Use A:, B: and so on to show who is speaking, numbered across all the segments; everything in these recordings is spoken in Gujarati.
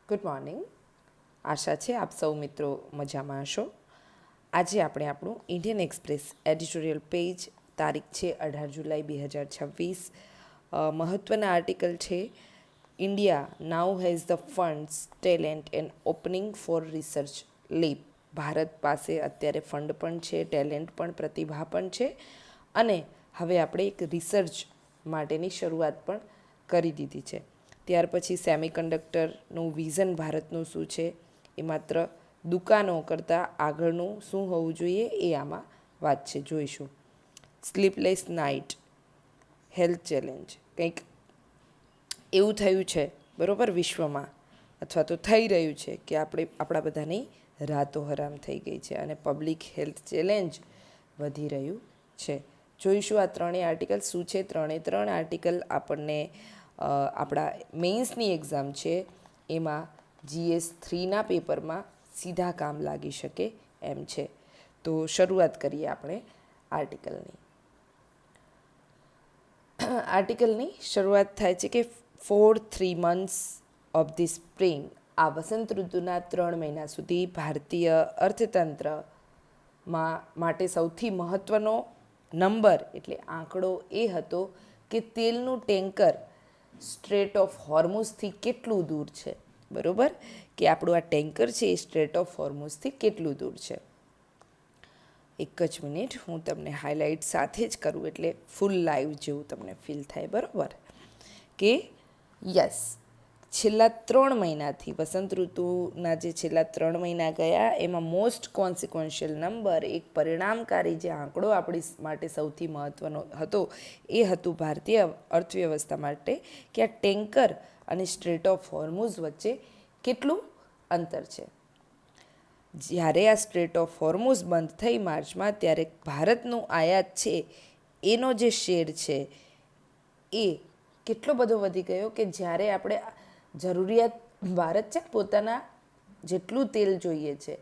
A: Good morning. આશા છે આપ સૌ મિત્રો મજામાં હશો. આજે આપણે આપણું ઇન્ડિયન એક્સપ્રેસ એડિટોરિયલ પેજ, તારીખ છે 18 જુલાઈ 2026. મહત્ત્વના આર્ટિકલ છે India now has the funds, talent and opening for research leap. ભારત પાસે અત્યારે ફંડ પણ છે, ટેલેન્ટ પણ, પ્રતિભા પણ છે અને હવે આપણે એક રિસર્ચ માટેની શરૂઆત પણ કરી દીધી છે. ત્યાર પછી સેમિકન્ડક્ટરનું વિઝન ભારતનું શું છે, એ માત્ર દુકાનો કરતાં આગળનું શું હોવું જોઈએ એ આમાં વાત છે, જોઈશું. સ્લીપલેસ નાઇટ, હેલ્થ ચેલેન્જ, કંઈક એવું થયું છે બરાબર વિશ્વમાં, અથવા તો થઈ રહ્યું છે કે આપણા બધાની રાતો હરામ થઈ ગઈ છે અને પબ્લિક હેલ્થ ચેલેન્જ વધી રહ્યું છે. જોઈશું આ ત્રણેય આર્ટિકલ શું છે. ત્રણ આર્ટિકલ આપણને આપણા મેઇન્સની એક્ઝામ છે એમાં GS3ના પેપરમાં સીધા કામ લાગી શકે એમ છે. તો શરૂઆત કરીએ આપણે આર્ટિકલની શરૂઆત થાય છે કે for 3 months of the spring, આ વસંત ઋતુના 3 મહિના સુધી ભારતીય અર્થતંત્રમાં માટે સૌથી મહત્ત્વનો નંબર એટલે આંકડો એ હતો કે તેલનું ટેન્કર સ્ટ્રેટ ઓફ હોર્મુઝથી કેટલું દૂર છે. બરાબર, કે આપણું આ ટેન્કર છે એ સ્ટ્રેટ ઓફ હોર્મુઝથી કેટલું દૂર છે. એક જ મિનિટ, હું તમને હાઇલાઇટ સાથે જ કરું એટલે ફૂલ લાઈવ જેવું તમને ફીલ થાય. બરાબર, કે યસ, છેલ્લા 3 મહિનાથી વસંત ઋતુના જે છેલ્લા 3 મહિના ગયા એમાં મોસ્ટ કોન્સિક્વન્શિયલ નંબર, એક પરિણામકારી જે આંકડો આપણી માટે સૌથી મહત્ત્વનો હતો એ હતું ભારતીય અર્થવ્યવસ્થા માટે કે આ ટેન્કર અને સ્ટ્રેટ ઓફ હોર્મુઝ વચ્ચે કેટલું અંતર છે. જ્યારે આ સ્ટ્રેટ ઓફ હોર્મુઝ બંધ થઈ માર્ચમાં, ત્યારે ભારતનું આયાત છે એનો જે શેર છે એ કેટલો બધો વધી ગયો કે જ્યારે આપણે જરૂરિયાત, ભારત છે પોતાના જેટલું તેલ જોઈએ છે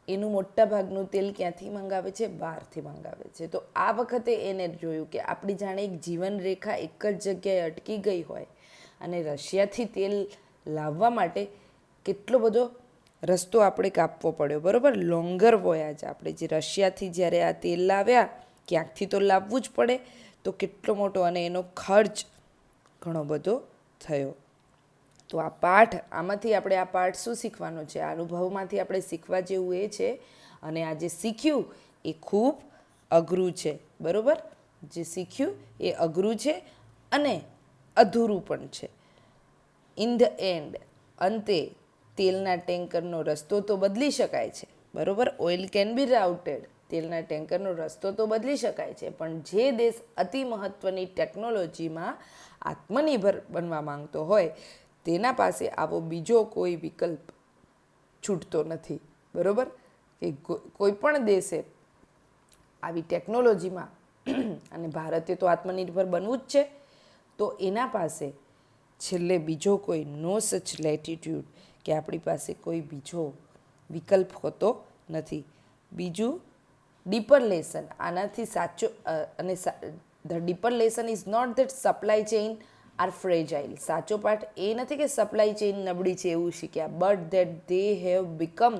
A: એનું મોટા ભાગનું તેલ ક્યાંથી મંગાવે છે? બહારથી મંગાવે છે. તો આ વખતે એને જોયું કે આપણી જાણે એક જીવનરેખા એક જ જગ્યાએ અટકી ગઈ હોય અને રશિયાથી તેલ લાવવા માટે કેટલો બધો રસ્તો આપણે કાપવો પડ્યો. બરાબર, લોંગર વોયાજ. આપણે જે રશિયાથી જ્યારે આ તેલ લાવ્યા, ક્યાંકથી તો લાવવું જ પડે, તો કેટલો મોટો અને એનો ખર્ચ ઘણો બધો થયો. તો આ પાઠ, આમાંથી આપણે આ પાઠ શું શીખવાનો છે? અનુભવમાંથી આપણે શીખવા જેવું એ છે, અને આ જે શીખ્યું એ ખૂબ અઘરું છે. બરાબર, જે શીખ્યું એ અઘરું છે અને અધૂરું પણ છે. ઇન ધ એન્ડ, અંતે તેલના ટેન્કરનો રસ્તો તો બદલી શકાય છે. બરાબર, ઓઇલ કેન બી રાઉટેડ, તેલના ટેન્કરનો રસ્તો તો બદલી શકાય છે, પણ જે દેશ અતિ મહત્ત્વની ટેકનોલોજીમાં આત્મનિર્ભર બનવા માંગતો હોય તેના પાસે આવો બીજો કોઈ વિકલ્પ છૂટતો નથી. બરાબર, કે કોઈ પણ દેશે આવી ટેકનોલોજીમાં અને ભારતે તો આત્મનિર્ભર બનવું જ છે, તો એના પાસે છેલ્લે બીજો કોઈ નો સચ લેટિટ્યૂડ, કે આપણી પાસે કોઈ બીજો વિકલ્પ હોતો નથી. બીજું ડીપર લેસન, આનાથી સાચો અને the deeper lesson is not that supply chain are fragile. સાચો પાઠ એ નથી કે સપ્લાય ચેઇન નબળી છે એવું શીખ્યા, but that they have become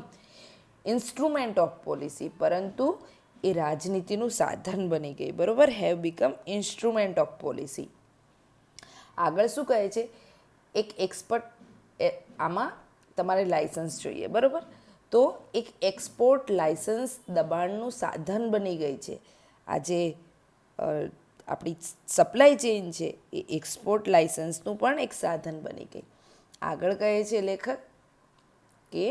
A: instrument of policy, પરંતુ એ રાજનીતિનું સાધન બની ગઈ. બરાબર, have become instrument of policy. આગળ શું કહે છે? એક એક્સપર્ટ, આમાં તમારે લાઇસન્સ જોઈએ. બરાબર, તો એક એક્સપોર્ટ લાઇસન્સ દબાણનું સાધન બની ગઈ છે. આજે આપણી સપ્લાય ચેઇન છે એ એક્સપોર્ટ લાઇસન્સનું પણ એક સાધન બની ગઈ. આગળ કહે છે લેખક કે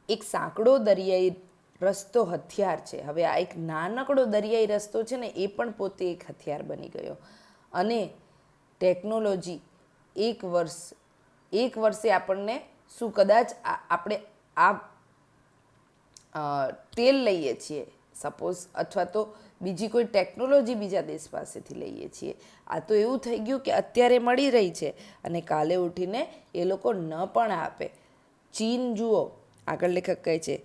A: એક સાંકડો દરિયાઈ રસ્તો હથિયાર છે. હવે આ એક નાનકડો દરિયાઈ રસ્તો છે ને, એ પણ પોતે એક હથિયાર બની ગયો. અને ટેકનોલોજી એક વર્ષે આપણને શું, કદાચ આપણે આ તેલ લઈએ છીએ સપોઝ, અથવા તો બીજી કોઈ ટેકનોલોજી બીજા દેશ પાસેથી લઈએ છીએ, આ તો એવું થઈ ગયું કે અત્યારે મળી રહી છે અને કાલે ઉઠીને એ લોકો ન પણ આપે. ચીન જુઓ, આગળ લેખક કહે છે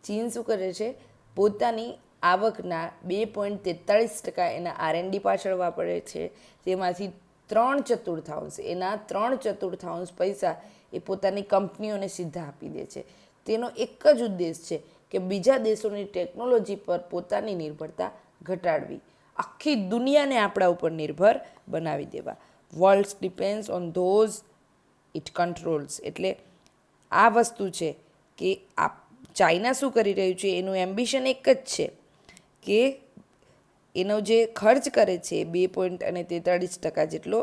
A: ચીન શું કરે છે? પોતાની આવકના 2.43% એના R&D પાછળ વાપરે છે. તેમાંથી 3/4 એના 3/4 પૈસા એ પોતાની કંપનીઓને સીધા આપી દે છે. તેનો એક જ ઉદ્દેશ છે કે બીજા દેશોની ટેકનોલોજી પર પોતાની નિર્ભરતા ઘટાડવી, આખી દુનિયાને આપણા ઉપર નિર્ભર બનાવી દેવા. World depends on those it controls. એટલે આ વસ્તુ છે કે ચાઇના શું કરી રહ્યું છે, એનું એમ્બિશન એક જ છે કે એનો જે ખર્ચ કરે છે 2.43% જેટલો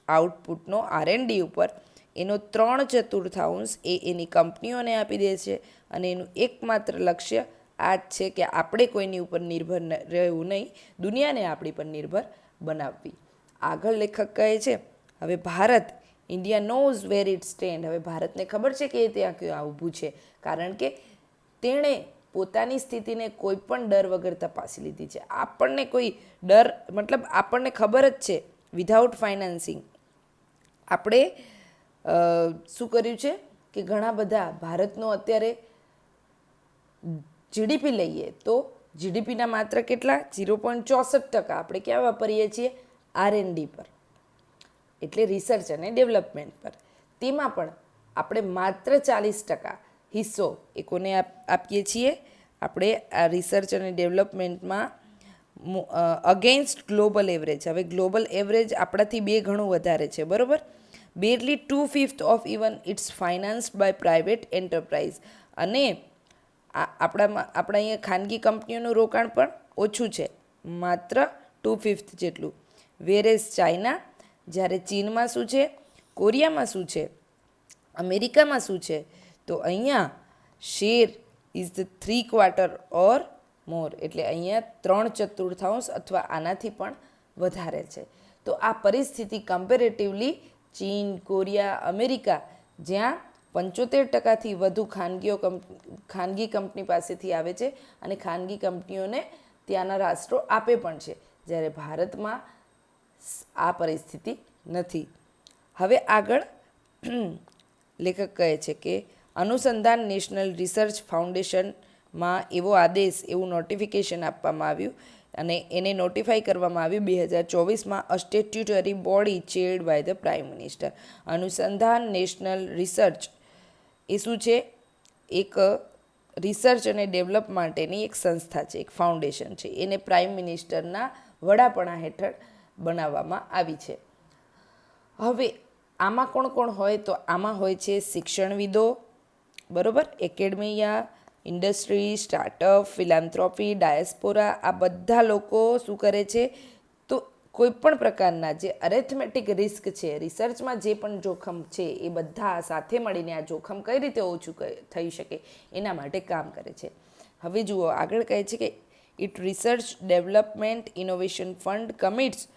A: આઉટપુટનો R&D ઉપર, એનો 3/4 એ એની કંપનીઓને આપી દે છે. અને એનું એકમાત્ર લક્ષ્ય આ જ છે કે આપણે કોઈની ઉપર નિર્ભર રહેવું નહીં, દુનિયાને આપણી પર નિર્ભર બનાવવી. આગળ લેખક કહે છે, હવે Bharat, India knows where it stand. હવે ભારતને ખબર છે કે એ ત્યાં ક્યાં ઊભું છે, કારણ કે તેણે પોતાની સ્થિતિને કોઈ પણ ડર વગર તપાસી લીધી છે. આપણને કોઈ ડર, મતલબ આપણને ખબર જ છે વિધાઉટ ફાઇનાન્સિંગ આપણે શું કર્યું છે કે ઘણા બધા ભારતનો અત્યારે જીડીપી લઈએ તો જીડીપીના માત્ર કેટલા 0.64% આપણે ક્યાં વાપરીએ છીએ, R&D પર, એટલે રિસર્ચ અને ડેવલપમેન્ટ પર. તેમાં પણ આપણે માત્ર 40% હિસ્સો એ કોને આપીએ છીએ, આપણે આ રિસર્ચ અને ડેવલપમેન્ટમાં અગેન્સ્ટ ગ્લોબલ એવરેજ. હવે ગ્લોબલ એવરેજ આપણાથી 2 ગણું વધારે છે, બરાબર. Barely 2/5 of even its financed by private enterprise. અને આપણા અહીંયા ખાનગી કંપનીઓનું રોકાણ પણ ઓછું છે, માત્ર 2/5 જેટલું. વેરેઝ ચાઇના, જ્યારે ચીનમાં શું છે, કોરિયામાં શું છે, અમેરિકામાં શું છે, તો અહીંયા શેર ઇઝ ધ 3/4 ઓર મોર. એટલે અહીંયા 3/4 અથવા આનાથી પણ વધારે છે. તો આ પરિસ્થિતિ કમ્પેરેટિવલી ચીન, કોરિયા, અમેરિકા, જ્યાં 75%થી વધુ ખાનગી કંપની પાસેથી આવે છે અને ખાનગી કંપનીઓને ત્યાંના રાષ્ટ્રો આપે પણ છે, જ્યારે ભારતમાં આ પરિસ્થિતિ નથી. હવે આગળ લેખક કહે છે કે અનુસંધાન નેશનલ રિસર્ચ ફાઉન્ડેશનમાં એવો આદેશ, એવું નોટિફિકેશન આપવામાં આવ્યું અને એને નોટિફાઈ કરવામાં આવ્યું 2024માં. A statutory body chaired by the prime minister. Anusandhan national research એ શું છે, એક રિસર્ચ અને ડેવલપ માટેની એક સંસ્થા છે, એક ફાઉન્ડેશન છે. એને પ્રાઇમ મિનિસ્ટરના વડાપણા હેઠળ બનાવવામાં આવી છે. હવે આમાં કોણ કોણ હોય, તો આમાં હોય છે શિક્ષણવિદો, બરાબર, એકેડમિયા, ઇન્ડસ્ટ્રી, સ્ટાર્ટઅપ, ફિલાન્થ્રોપી, ડાયસ્પોરા. આ બધા લોકો શું કરે છે, તો કોઈ પણ પ્રકારના જે અરેથમેટિક રિસ્ક છે, રિસર્ચમાં જે પણ જોખમ છે, એ બધા સાથે મળીને આ જોખમ કઈ રીતે ઓછું થઈ શકે એના માટે કામ કરે છે. હવે જુઓ આગળ કહે છે કે it research development innovation fund commits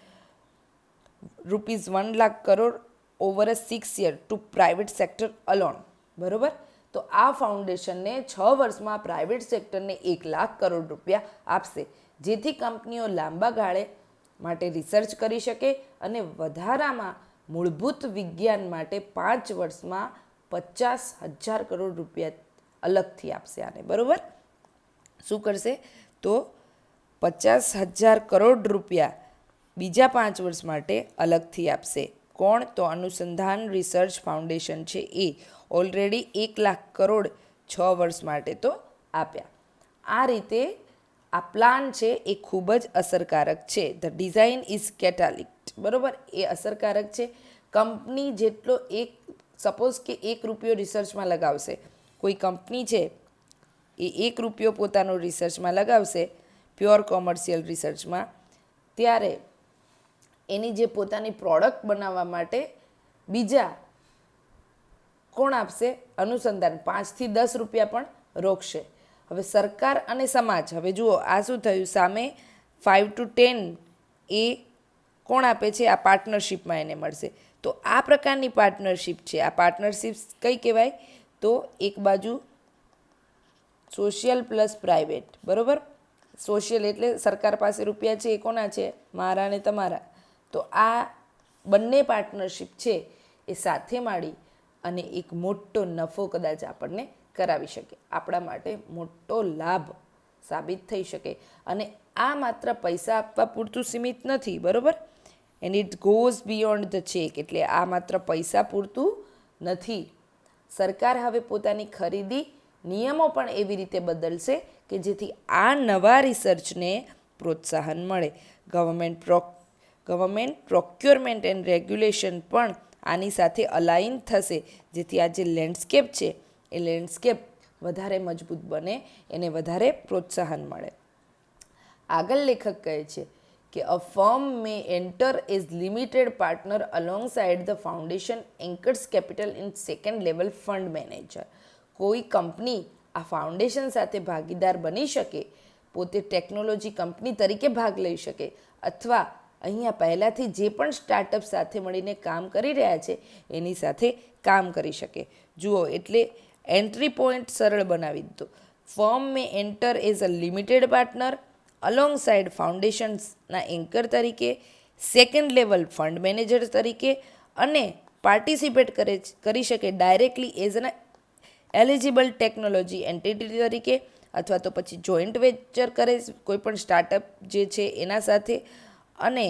A: ₹1 lakh crore over a 6 year to private sector alone. બરાબર. તો આ ફાઉન્ડેશનને 6 વર્ષમાં પ્રાઇવેટ સેક્ટરને ₹1 લાખ કરોડ આપશે, જેથી કંપનીઓ લાંબા ગાળે માટે રિસર્ચ કરી શકે અને વધારામાં મૂળભૂત વિજ્ઞાન માટે 5 વર્ષમાં ₹50,000 કરોડ અલગથી આપશે આને. બરાબર. શું કરશે, તો ₹50,000 કરોડ બીજા 5 વર્ષ માટે અલગથી આપશે. કોણ, તો અનુસંધાન રિસર્ચ ફાઉન્ડેશન છે એ. ઓલરેડી ₹1 લાખ કરોડ 6 વર્ષ માટે તો આપ્યા. આ રીતે આ પ્લાન છે એ ખૂબ જ અસરકારક છે. The design is catalyst. બરાબર, એ અસરકારક છે. કંપની જેટલો સપોઝ કે ₹1 રિસર્ચમાં લગાવશે, કોઈ કંપની છે એ ₹1 પોતાનો રિસર્ચમાં લગાવશે, પ્યોર કોમર્શિયલ રિસર્ચમાં, ત્યારે એની જે પોતાની પ્રોડક્ટ બનાવવા માટે બીજા કોણ આપશે, અનુસંધાન 5 થી ₹10 પણ રોકશે. હવે સરકાર અને સમાજ, હવે જુઓ આ શું થયું, સામે 5 to 10 એ કોણ આપે છે, આ પાર્ટનરશિપમાં એને મળશે. તો આ પ્રકારની પાર્ટનરશિપ છે. આ પાર્ટનરશિપ કઈ કહેવાય, તો એક બાજુ સોશિયલ પ્લસ પ્રાઇવેટ. બરાબર. સોશિયલ એટલે સરકાર પાસે રૂપિયા છે, એ કોના છે, મારા અને તમારા. તો આ બંને પાર્ટનરશિપ છે એ સાથે મળી અને એક મોટો નફો કદાચ આપણને કરાવી શકે, આપણા માટે મોટો લાભ સાબિત થઈ શકે. અને આ માત્ર પૈસા આપવા પૂરતું સીમિત નથી. બરાબર. And it goes beyond the check, એટલે આ માત્ર પૈસા પૂરતું નથી. સરકાર હવે પોતાની ખરીદી નિયમો પણ એવી રીતે બદલશે કે જેથી આ નવા રિસર્ચને પ્રોત્સાહન મળે. ગવર્મેન્ટ પ્રોક્યોરમેન્ટ એન્ડ રેગ્યુલેશન પણ આની સાથે અલાઇન થશે, જેથી આ જે લેન્ડસ્કેપ છે એ લેન્ડસ્કેપ વધારે મજબૂત બને, એને વધારે પ્રોત્સાહન મળે. આગળ લેખક કહે છે કે a firm may enter as limited partner alongside the foundation anchors capital in second level fund manager. કોઈ કંપની આ ફાઉન્ડેશન સાથે ભાગીદાર બની શકે, પોતે ટેકનોલોજી કંપની તરીકે ભાગ લઈ શકે, અથવા અહીંયા પહેલાંથી જે પણ સ્ટાર્ટઅપ સાથે મળીને કામ કરી રહ્યા છે એની સાથે કામ કરી શકે. જુઓ, એટલે એન્ટ્રી પોઈન્ટ સરળ બનાવી દીધો. Firm may enter as a limited partner alongside ફાઉન્ડેશન્સના એન્કર તરીકે, સેકન્ડ લેવલ ફંડ મેનેજર તરીકે, અને પાર્ટિસિપેટ કરી શકે directly as an eligible technology entity તરીકે, અથવા તો પછી જોઈન્ટ વેન્ચર કરે કોઈ પણ સ્ટાર્ટઅપ જે છે એના સાથે, અને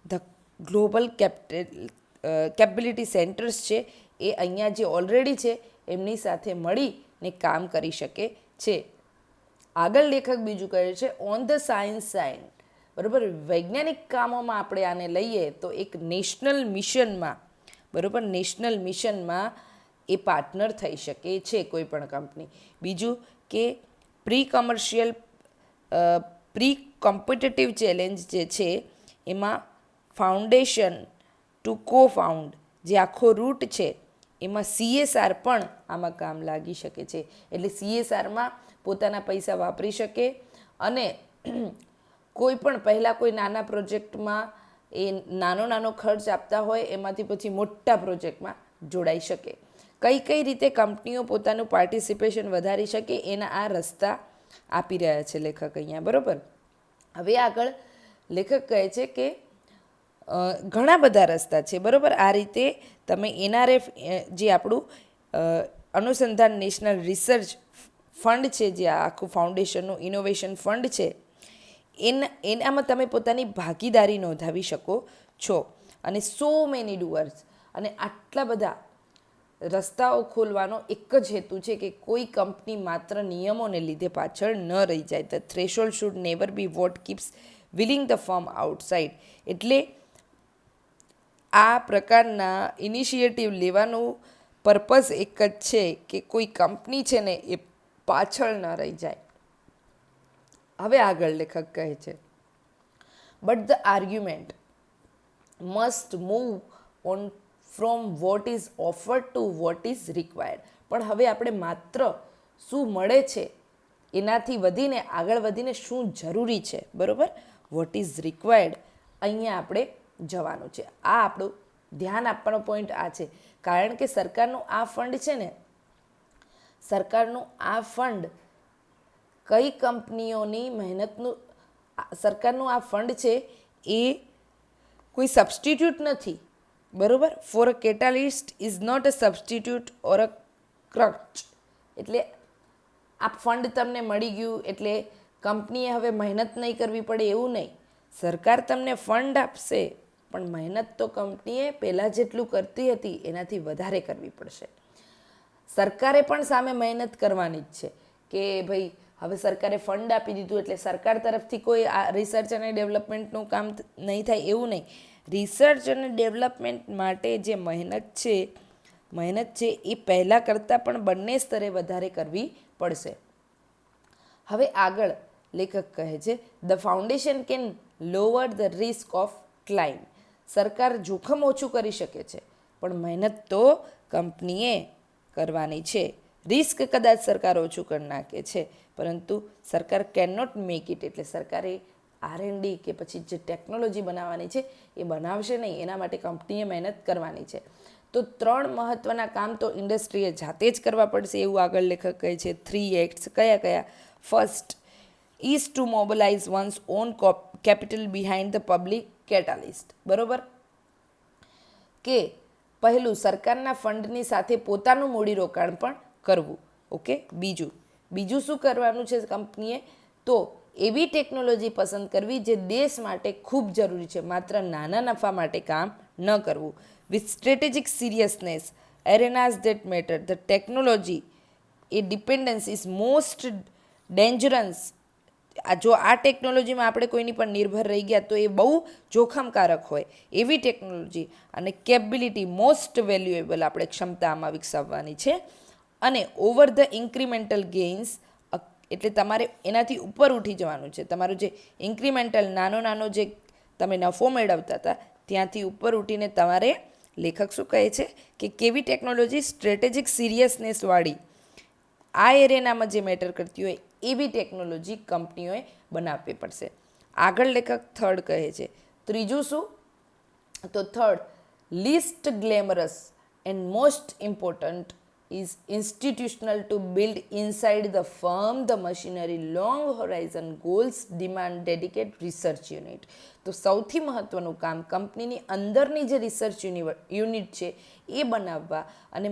A: ધ ગ્લોબલ કેપેબિલિટી સેન્ટર્સ છે એ અહીંયા જે ઓલરેડી છે એમની સાથે મળીને કામ કરી શકે છે. આગળ લેખક બીજું કહે છે ઓન ધ સાયન્સ સાઇડ, બરાબર, વૈજ્ઞાનિક કામોમાં આપણે આને લઈએ તો એક નેશનલ મિશનમાં, બરાબર, નેશનલ મિશનમાં એ પાર્ટનર થઈ શકે છે કોઈ પણ કંપની. બીજું કે પ્રી કોમ્પિટિટિવ ચેલેન્જ જે છે એમાં ફાઉન્ડેશન ટુ કો ફાઉન્ડ જે આખો રૂટ છે એમાં CSR પણ આમાં કામ લાગી શકે છે. એટલે CSRમાં પોતાના પૈસા વાપરી શકે અને કોઈ પણ પહેલાં કોઈ નાના પ્રોજેક્ટમાં એ નાનો ખર્ચ આપતા હોય એમાંથી પછી મોટા પ્રોજેક્ટમાં જોડાઈ શકે. કઈ રીતે કંપનીઓ પોતાનું પાર્ટિસિપેશન વધારી શકે એના આ રસ્તા આપી રહ્યા છે લેખક અહીંયા, બરાબર. હવે આગળ લેખક કહે છે કે ઘણા બધા રસ્તા છે, બરાબર. આ રીતે તમે NRF જે આપણું અનુસંધાન નેશનલ રિસર્ચ ફંડ છે, જે આખું ફાઉન્ડેશનનું ઇનોવેશન ફંડ છે, એનામાં તમે પોતાની ભાગીદારી નોંધાવી શકો છો. અને સો મેની ડુઅર્સ, અને આટલા બધા રસ્તાઓ ખોલવાનો એક જ હેતુ છે કે કોઈ કંપની માત્ર નિયમોને લીધે પાછળ ન રહી જાય. The threshold should never be what keeps willing the firm outside. એટલે આ પ્રકારના ઇનિશિયેટિવ લેવાનું પર્પઝ એક જ છે કે કોઈ કંપની છે ને એ પાછળ ન રહી જાય. હવે આગળ લેખક કહે છે but the argument must move on from what is offered to what is required. પણ હવે આપણે માત્ર શું મળે છે એનાથી વધીને આગળ વધીને શું જરૂરી છે, બરાબર, વોટ ઇઝ રિક્વાયર્ડ, અહીંયા આપણે જવાનું છે. આ આપણું ધ્યાન આપવાનો પોઈન્ટ આ છે. કારણ કે સરકારનું આ ફંડ છે ને, સરકારનું આ ફંડ કઈ કંપનીઓની મહેનતનું, સરકારનું આ ફંડ છે એ કોઈ સબસ્ટિટ્યૂટ નથી, બરાબર. For a catalyst is not a substitute or a crutch. એટલે આ ફંડ તમને મળી ગયું એટલે કંપનીએ હવે મહેનત નહીં કરવી પડે એવું નહીં. સરકાર તમને ફંડ આપશે પણ મહેનત તો કંપનીએ પહેલાં જેટલું કરતી હતી એનાથી વધારે કરવી પડશે. સરકારે પણ સામે મહેનત કરવાની જ છે કે ભાઈ હવે સરકારે ફંડ આપી દીધું એટલે સરકાર તરફથી કોઈ આ રિસર્ચ અને ડેવલપમેન્ટનું કામ નહીં થાય એવું નહીં. રિસર્ચ અને ડેવલપમેન્ટ માટે જે મહેનત છે એ પહેલાં કરતાં પણ બંને સ્તરે વધારે કરવી પડશે. હવે આગળ લેખક કહે છે the foundation can lower the risk of climb. સરકાર જોખમ ઓછું કરી શકે છે પણ મહેનત તો કંપનીએ કરવાની છે. રિસ્ક કદાચ સરકાર ઓછું કરી નાખે છે પરંતુ સરકાર કેન નોટ મેક ઇટ. એટલે સરકારે R&D કે પછી જે ટેકનોલોજી બનાવવાની છે એ બનાવશે નહીં, એના માટે કંપનીએ મહેનત કરવાની છે. તો 3 મહત્ત્વના કામ તો ઇન્ડસ્ટ્રીએ જાતે જ કરવા પડશે એવું આગળ લેખક કહે છે. 3 એક્ટ્સ કયા? First is to mobilise one's own capital behind the public catalyst. બરાબર, કે પહેલું સરકારના ફંડની સાથે પોતાનું મૂડીરોકાણ પણ કરવું. ઓકે, બીજું શું કરવાનું છે કંપનીએ? તો એવી ટેકનોલોજી પસંદ કરવી જે દેશ માટે ખૂબ જરૂરી છે, માત્ર નાના નફા માટે કામ ન કરવું. With strategic seriousness arenas that matter the technology a dependence is most dangerous. જો આ ટેકનોલોજીમાં આપણે કોઈની પર નિર્ભર રહી ગયા તો એ બહુ જોખમકારક હોય એવી ટેકનોલોજી અને કેપબિલિટી મોસ્ટ વેલ્યુએબલ આપણે ક્ષમતા આમાં વિકસાવવાની છે. અને ઓવર ધ ઇન્ક્રીમેન્ટલ ગેઇન્સ એટલે તમારે એનાથી ઉપર ઉઠી જવાનું છે. તમારું જે ઇન્ક્રીમેન્ટલ નાનો જે તમે નફો મેળવતા હતા ત્યાંથી ઉપર ઉઠીને તમારે, લેખક શું કહે છે કે કેવી ટેકનોલોજી સ્ટ્રેટેજિક સિરિયસનેસવાળી આ એરિયામાં જે મેટર કરતી હોય એવી ટેકનોલોજી કંપનીઓએ બનાવવી પડશે. આગળ લેખક થર્ડ કહે છે. ત્રીજું શું? તો third, least glamorous and most important is institutional to build inside the firm the machinery long horizon goals demand dedicated research unit. તો સૌથી મહત્ત્વનું કામ કંપનીની અંદરની જે રિસર્ચ યુનિટ છે એ બનાવવા અને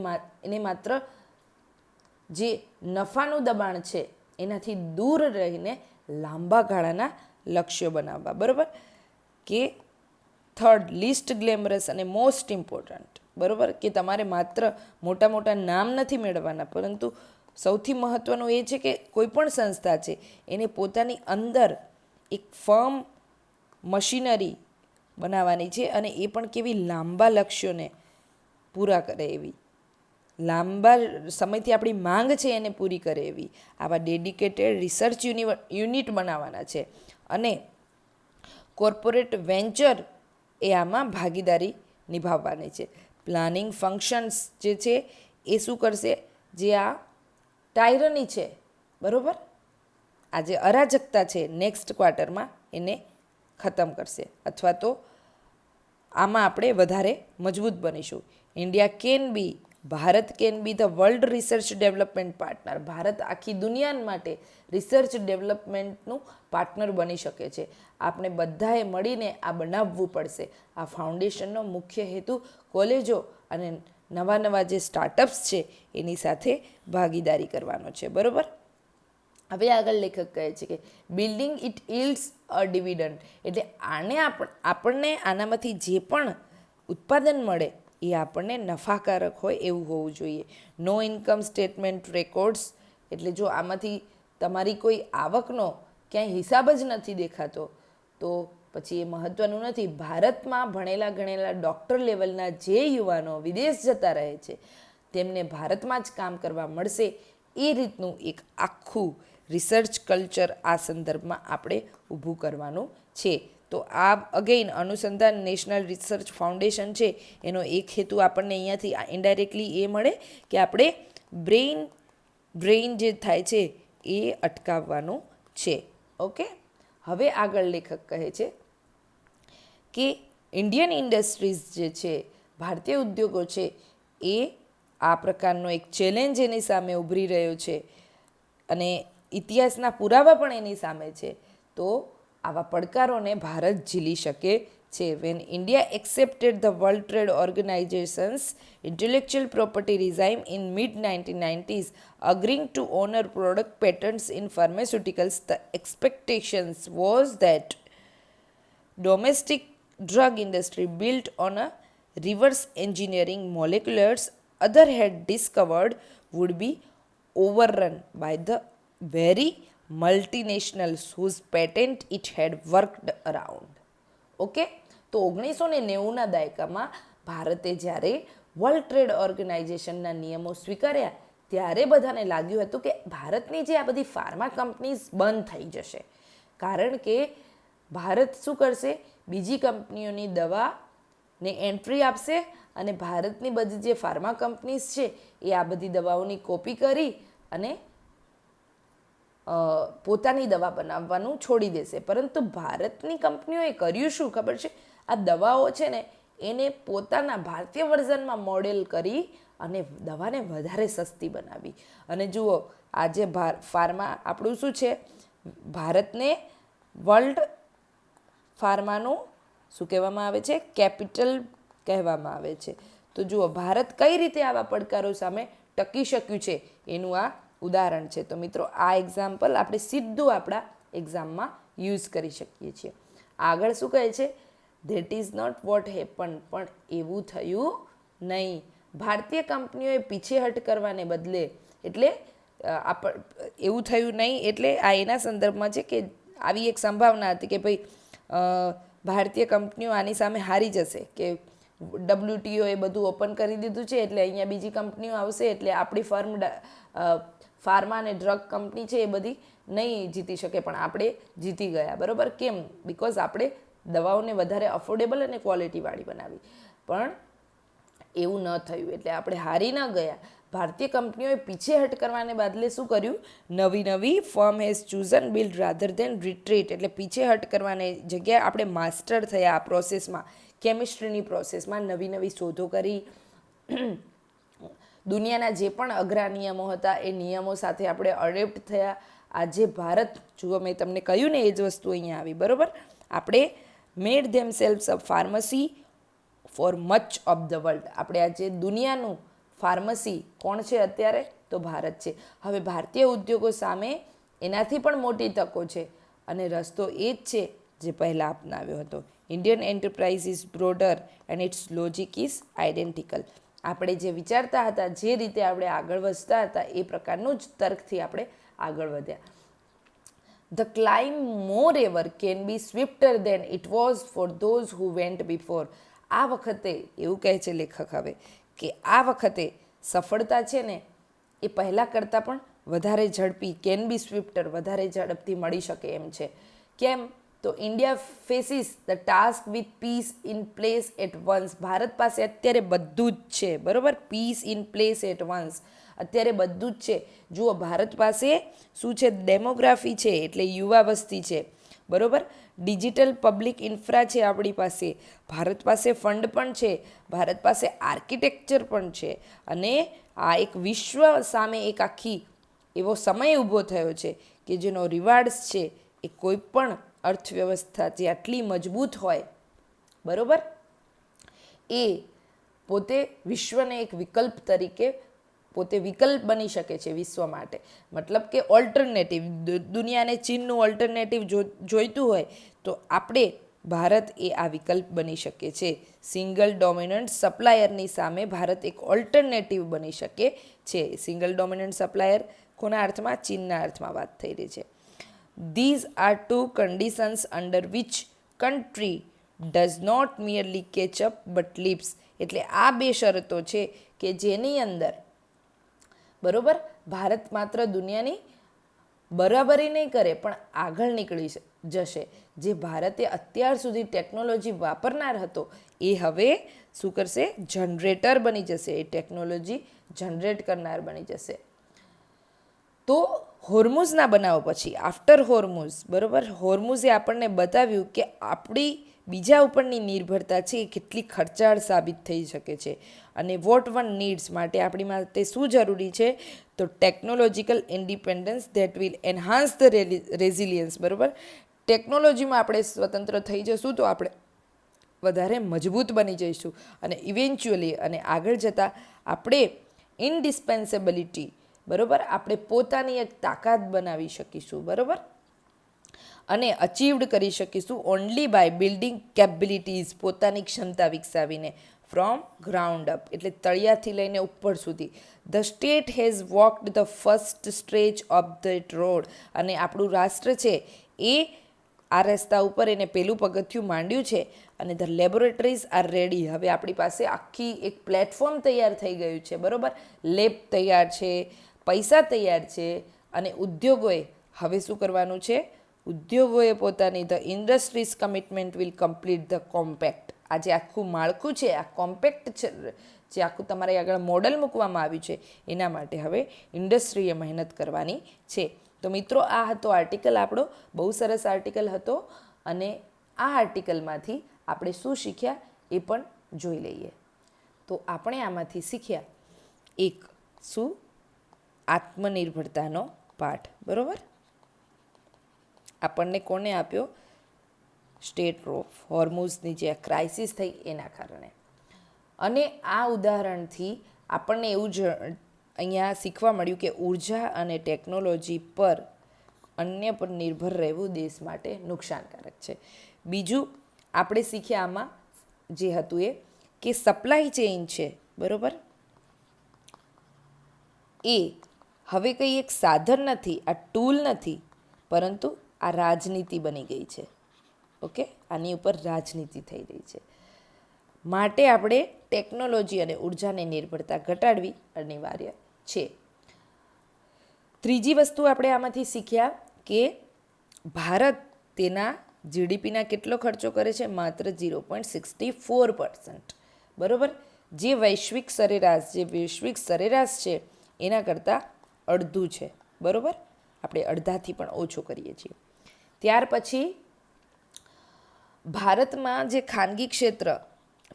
A: એને માત્ર જે નફાનું દબાણ છે એનાથી દૂર રહીને લાંબા ગાળાના લક્ષ્યો બનાવવા. બરાબર કે થર્ડ, લીસ્ટ ગ્લેમરસ અને મોસ્ટ ઇમ્પોર્ટન્ટ. બરાબર કે તમારે માત્ર મોટા મોટા નામ નથી મેળવવાના, પરંતુ સૌથી મહત્ત્વનું એ છે કે કોઈ પણ સંસ્થા છે એને પોતાની અંદર એક ફર્મ મશીનરી બનાવવાની છે અને એ પણ કેવી લાંબા લક્ષ્યોને પૂરા કરે એવી, લાંબા સમયથી આપણી માંગ છે એને પૂરી કરે એવી આવા ડેડિકેટેડ રિસર્ચ યુનિટ બનાવવાના છે. અને કોર્પોરેટ વેન્ચર એ આમાં ભાગીદારી નિભાવવાની છે. પ્લાનિંગ ફંક્શન્સ જે છે એ શું કરશે? જે આ ટાયરની છે, બરાબર, આ જે અરાજકતા છે નેક્સ્ટ ક્વાર્ટરમાં એને ખતમ કરશે, અથવા તો આમાં આપણે વધારે મજબૂત બનીશું. Bharat can be the world research development partner. Bharat આખી દુનિયા માટે રિસર્ચ ડેવલપમેન્ટનું પાર્ટનર બની શકે છે. આપણે બધાએ મળીને આ બનાવવું પડશે. આ ફાઉન્ડેશનનો મુખ્ય હેતુ કોલેજો અને નવા જે સ્ટાર્ટઅપ્સ છે એની સાથે ભાગીદારી કરવાનો છે. બરાબર. હવે આગળ લેખક કહે છે કે બિલ્ડિંગ ઇટ ઇલ્ડ્સ અ ડિવિડન્ડ, એટલે આપણને આનામાંથી જે પણ ઉત્પાદન મળે એ આપણને નફાકારક હોય એવું હોવું જોઈએ. નો ઇન્કમ સ્ટેટમેન્ટ રેકોર્ડ્સ, એટલે જો આમાંથી તમારી કોઈ આવકનો ક્યાંય હિસાબ જ નથી દેખાતો તો પછી એ મહત્ત્વનું નથી. ભારતમાં ભણેલા ગણેલા ડૉક્ટર લેવલના જે યુવાનો વિદેશ જતા રહે છે તેમને ભારતમાં જ કામ કરવા મળશે એ રીતનું એક આખું રિસર્ચ કલ્ચર આ સંદર્ભમાં આપણે ઊભું કરવાનું છે. તો આ અગેઇન અનુસંધાન નેશનલ રિસર્ચ ફાઉન્ડેશન છે એનો એક હેતુ આપણને અહીંયાથી ઇનડાયરેક્ટલી એ મળે કે આપણે ડ્રેઇન જે થાય છે એ અટકાવવાનું છે. ઓકે. હવે આગળ લેખક કહે છે કે ઇન્ડિયન ઇન્ડસ્ટ્રીઝ જે છે, ભારતીય ઉદ્યોગો છે, એ આ પ્રકારનો એક ચેલેન્જ એની સામે ઉભરી રહ્યો છે અને ઇતિહાસના પુરાવા પણ એની સામે છે. તો આવા પડકારોને ભારત ઝીલી શકે છે. When India accepted the world trade organisations intellectual property regime in mid-1990s, agreeing to honor product patents in pharmaceuticals, the expectations was that domestic drug industry built on a reverse engineering molecules other had discovered would be overrun by the very multinationals whose patent it had worked around. Okay. તો 1990ના દાયકામાં ભારતે જ્યારે વર્લ્ડ ટ્રેડ ઓર્ગેનાઇઝેશનના નિયમો સ્વીકાર્યા ત્યારે બધાને લાગ્યું હતું કે ભારતની જે આ બધી ફાર્મા કંપનીઝ બંધ થઈ જશે, કારણ કે ભારત શું કરશે? બીજી કંપનીઓની દવાને એન્ટ્રી આપશે અને ભારતની બધી જે ફાર્મા કંપનીઝ છે એ આ બધી દવાઓની કોપી કરી અને પોતાની દવા બનાવવાનું છોડી દેશે. પરંતુ ભારતની કંપનીઓએ કર્યું શું ખબર છે? આ દવાઓ છે ને એને પોતાના ભારતીય વર્ઝનમાં મોડેલ કરી અને દવાને વધારે સસ્તી બનાવી. અને જુઓ આજે ફાર્મા આપણું શું છે? ભારતને વર્લ્ડ ફાર્માનું શું કહેવામાં આવે છે? કેપિટલ કહેવામાં આવે છે. તો જુઓ ભારત કઈ રીતે આવા પડકારો સામે ટકી શક્યું છે એનું આ ઉદાહરણ છે. તો મિત્રો આ એક્ઝામ્પલ આપણે સીધું આપણા એક્ઝામમાં યુઝ કરી શકીએ છીએ. આગળ શું કહે છે? That is not what happen, પણ એવું થયું નહીં. ભારતીય કંપનીઓએ પીછેહટ કરવાને બદલે, એટલે એવું થયું નહીં એટલે આ એના સંદર્ભમાં છે કે આવી એક સંભાવના હતી કે ભાઈ ભારતીય કંપનીઓ આની સામે હારી જશે, કે WTO એ બધું ઓપન કરી દીધું છે એટલે અહીંયા બીજી કંપનીઓ આવશે એટલે આપણી ફાર્મા અને ડ્રગ કંપની છે એ બધી નહીં જીતી શકે, પણ આપણે જીતી ગયા. બરાબર? કેમ? બિકોઝ આપણે દવાઓને વધારે અફોર્ડેબલ અને ક્વોલિટીવાળી બનાવી. પણ એવું ન થયું એટલે આપણે હારી ન ગયા. ભારતીય કંપનીઓએ પીછેહટ કરવાને બદલે શું કર્યું? નવી firm has ચૂઝન build rather then retreat, એટલે પીછેહટ કરવાની જગ્યાએ આપણે માસ્ટર થયા આ પ્રોસેસમાં, કેમિસ્ટ્રીની પ્રોસેસમાં નવી શોધો કરી. દુનિયાના જે પણ અઘરા નિયમો હતા એ નિયમો સાથે આપણે અડેપ્ટ થયા. આજે ભારત, જુઓ મેં તમને કહ્યું ને એ જ વસ્તુ અહીંયા આવી. બરાબર? આપણે made themselves a pharmacy for much of the world. આપણે આજે દુનિયાનું ફાર્મસી કોણ છે અત્યારે? તો ભારત છે. હવે ભારતીય ઉદ્યોગો સામે એનાથી પણ મોટી તકો છે અને રસ્તો એ જ છે જે પહેલાં અપનાવ્યો હતો. Indian enterprise is broader and its logic is identical. આપણે જે વિચારતા હતા, જે રીતે આપણે આગળ વધતા હતા એ પ્રકારનું જ તર્કથી આપણે આગળ વધ્યા. The climb more ever can be swifter than it was for those who went before. આ વખતે એવું કહે છે લેખક હવે કે આ વખતે સફળતા છે ને એ પહેલાં કરતાં પણ વધારે ઝડપી, કેન બી સ્વિફ્ટર, વધારે ઝડપથી મળી શકે એમ છે. કેમ? તો India faces the task with piece in place at once. ભારત પાસે અત્યારે બધું જ છે. બરાબર? Piece in place at once, અત્યારે બધું જ છે. જુઓ, ભારત પાસે શું છે? ડેમોગ્રાફી છે, એટલે યુવા વસ્તી છે. બરાબર? ડિજિટલ પબ્લિક ઇન્ફ્રા છે આપણી પાસે, ભારત પાસે ફંડ પણ છે, ભારત પાસે આર્કિટેક્ચર પણ છે, અને આ એક વિશ્વ સામે એક આખી એવો સમય ઊભો થયો છે કે જેનો રિવાર્ડ્સ છે એ કોઈ પણ અર્થવ્યવસ્થા જે આટલી મજબૂત હોય, બરાબર, એ પોતે વિશ્વને એક વિકલ્પ તરીકે પોતે વિકલ્પ બની શકે છે વિશ્વ માટે. મતલબ કે ઓલ્ટરનેટિવ, દુનિયાને ચીનનું ઓલ્ટરનેટિવ જોઈતું હોય તો આપણે ભારત એ આ વિકલ્પ બની શકે છે. સિંગલ ડોમિનન્ટ સપ્લાયરની સામે ભારત એક ઓલ્ટરનેટિવ બની શકે છે. સિંગલ ડોમિનન્ટ સપ્લાયર કોના અર્થમાં? ચીનના અર્થમાં વાત થઈ રહી છે. These are two conditions under which country does not merely catch up but leaps. એટલે આ બે શરતો છે કે જેની અંદર, બરોબર, ભારત માત્ર દુનિયાની બરાબરી નહીં કરે પણ આગળ નીકળી જશે. જે ભારતે અત્યાર સુધી ટેકનોલોજી વાપરનાર હતો એ હવે શું કરશે? જનરેટર બની જશે. એ ટેકનોલોજી જનરેટ કરનાર બની જશે. તો હોર્મુઝના બનાવ પછી, આફ્ટર હોર્મુઝ, બરાબર, હોર્મુઝે આપણને બતાવ્યું કે આપણી બીજા ઉપરની નિર્ભરતા છે એ કેટલી ખર્ચાળ સાબિત થઈ શકે છે. અને વોટ વન નીડ્સ માટે આપણી માટે શું જરૂરી છે? તો technological independence that will enhance the resilience. બરાબર? ટેકનોલોજીમાં આપણે સ્વતંત્ર થઈ જશું તો આપણે વધારે મજબૂત બની જઈશું અને ઇવેન્ચ્યુઅલી અને આગળ જતાં આપણે ઇન્ડિસ્પેન્સેબિલિટી, બરાબર, આપણે પોતાની એક તાકાત બનાવી શકીશું. બરાબર? અને અચીવડ કરી શકીશું ઓનલી બાય બિલ્ડિંગ કેપબિલિટીઝ, પોતાની ક્ષમતા વિકસાવીને, ફ્રોમ ગ્રાઉન્ડ અપ, એટલે તળિયાથી લઈને ઉપર સુધી. The state has walked the first stretch of that road. અને આપણું રાષ્ટ્ર છે એ આ રસ્તા ઉપર એને પેલું પગથિયું માંડ્યું છે. અને ધ લેબોરેટરીઝ આર રેડી. હવે આપણી પાસે આખી એક પ્લેટફોર્મ તૈયાર થઈ ગયું છે. બરાબર? લેબ તૈયાર છે, પૈસા તૈયાર છે, અને ઉદ્યોગોએ હવે શું કરવાનું છે? ઉદ્યોગોએ પોતાની the industries commitment will complete the compact. આ જે આખું માળખું છે, આ કોમ્પેક્ટ છે, જે આખું તમારે આગળ મોડલ મૂકવામાં આવ્યું છે, એના માટે હવે ઇન્ડસ્ટ્રીએ મહેનત કરવાની છે. તો મિત્રો, આ હતો આર્ટિકલ આપણો. બહુ સરસ આર્ટિકલ હતો. અને આ આર્ટિકલમાંથી આપણે શું શીખ્યા એ પણ જોઈ લઈએ. તો આપણે આમાંથી શીખ્યા એક, શું? આત્મનિર્ભરતાનો પાઠ. બરાબર? આપણને કોને આપ્યો? સ્ટેટ ઓફ હોર્મુઝની જે ક્રાઇસિસ થઈ એના કારણે. અને આ ઉદાહરણથી આપણને એવું જ અહીંયા શીખવા મળ્યું કે ઉર્જા અને ટેકનોલોજી પર અન્ય પર નિર્ભર રહેવું દેશ માટે નુકસાનકારક છે. બીજું આપણે શીખ્યા આમાં જે હતું એ કે સપ્લાય ચેઇન છે, બરાબર, એ હવે કંઈ એક સાધન નથી, આ ટૂલ નથી, પરંતુ આ રાજનીતિ બની ગઈ છે. ઓકે, આની ઉપર રાજનીતિ થઈ રહી છે. માટે આપણે ટેકનોલોજી અને ઉર્જાની નિર્ભરતા ઘટાડવી અનિવાર્ય છે. ત્રીજી વસ્તુ આપણે આમાંથી શીખ્યા કે ભારત તેના જીડીપીના કેટલો ખર્ચો કરે છે? માત્ર 0.64%. બરાબર, જે વૈશ્વિક સરેરાશ છે એના કરતાં અડધું છે. બરાબર, આપણે અડધાથી પણ ઓછું કરીએ છીએ. ત્યાર પછી ભારતમાં જે ખાનગી ક્ષેત્ર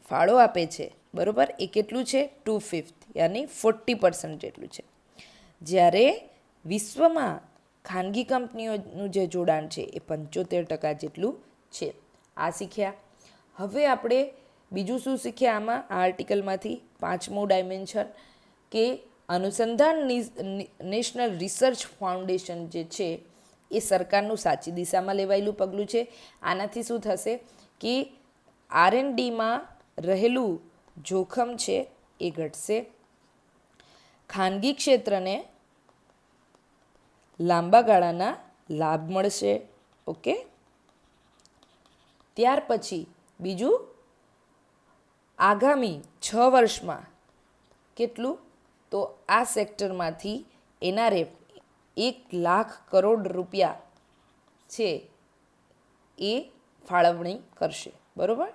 A: ફાળો આપે છે, બરાબર, એ કેટલું છે? 2/5, યાની 40% જેટલું છે. જ્યારે વિશ્વમાં ખાનગી કંપનીઓનું જે જોડાણ છે એ 75% જેટલું છે. આ શીખ્યા. હવે આપણે બીજું શું શીખ્યા આમાં? આ આર્ટિકલમાંથી પાંચમું ડાયમેન્શન કે અનુસંધાન નેશનલ રિસર્ચ ફાઉન્ડેશન જે છે એ સરકારનું સાચી દિશામાં લેવાયેલું પગલું છે. આનાથી શું થશે કે R&Dમાં રહેલું જોખમ છે એ ઘટશે. ખાનગી ક્ષેત્રને લાંબા ગાળાના લાભ મળશે. ઓકે, ત્યાર પછી બીજું, આગામી 6 વર્ષમાં કેટલું? તો આ સેક્ટરમાંથી NRF 1,00,000 કરોડ રૂપિયા છે એ ફાળવણી કરશે. બરાબર,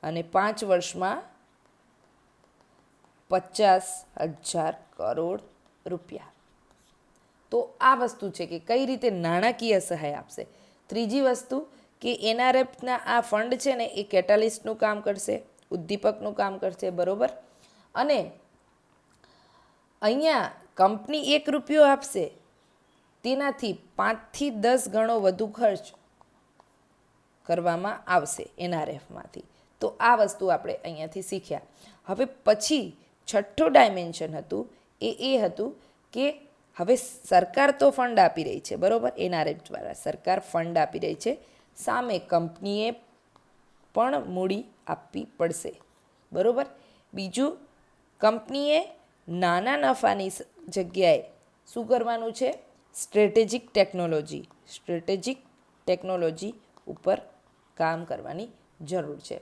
A: અને 5 વર્ષમાં 50,000 કરોડ રૂપિયા. તો આ વસ્તુ છે કે કઈ રીતે નાણાકીય સહાય આપશે. ત્રીજી વસ્તુ કે NRFના આ ફંડ છે ને એ કેટાલિસ્ટનું કામ કરશે, ઉદ્દીપકનું કામ કરશે. બરાબર, અને અહીંયા કંપની 1 રૂપિયો આપશે તેનાથી 5 થી 10 ગણો વધુ ખર્ચ કરવામાં આવશે NRFમાંથી. તો આ વસ્તુ આપણે અહીંયાથી શીખ્યા. હવે પછી છઠ્ઠું ડાયમેન્શન હતું એ હતું કે હવે સરકાર તો ફંડ આપી રહી છે, બરાબર, NRF દ્વારા સરકાર ફંડ આપી રહી છે, સામે કંપનીએ પણ મૂડી આપવી પડશે. બરાબર, બીજું, કંપનીએ નાના નફાની જગ્યાએ શું કરવાનું છે? સ્ટ્રેટેજિક ટેકનોલોજી ઉપર કામ કરવાની જરૂર છે.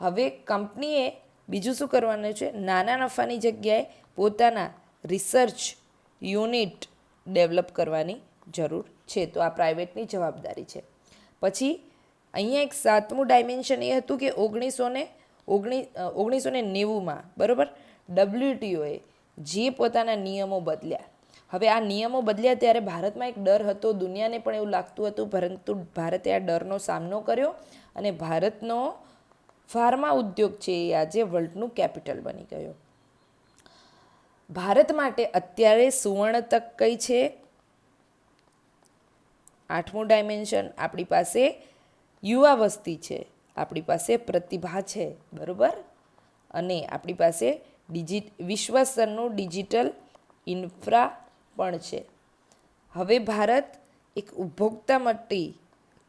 A: હવે કંપનીએ બીજું શું કરવાનું છે? નાના નફાની જગ્યાએ પોતાના રિસર્ચ યુનિટ ડેવલપ કરવાની જરૂર છે. તો આ પ્રાઇવેટની જવાબદારી છે. પછી અહીંયા એક સાતમું ડાયમેન્શન એ હતું કે 1990માં, બરાબર, WTOએ જે પોતાના નિયમો બદલ્યા. હવે આ નિયમો બદલ્યા ત્યારે ભારતમાં એક ડર હતો, દુનિયાને પણ એવું લાગતું હતું, પરંતુ ભારતે આ ડરનો સામનો કર્યો અને ભારતનો ફાર્મા ઉદ્યોગ છે એ આજે વર્લ્ડનું કેપિટલ બની ગયો. ભારત માટે અત્યારે સુવર્ણ તક કઈ છે? આઠમું ડાયમેન્શન, આપણી પાસે યુવા વસ્તી છે, આપણી પાસે પ્રતિભા છે, બરાબર, અને આપણી પાસે વિશ્વસ્તરનું ડિજિટલ ઇન્ફ્રા પણ છે. હવે ભારત એક ઉપભોક્તા માટે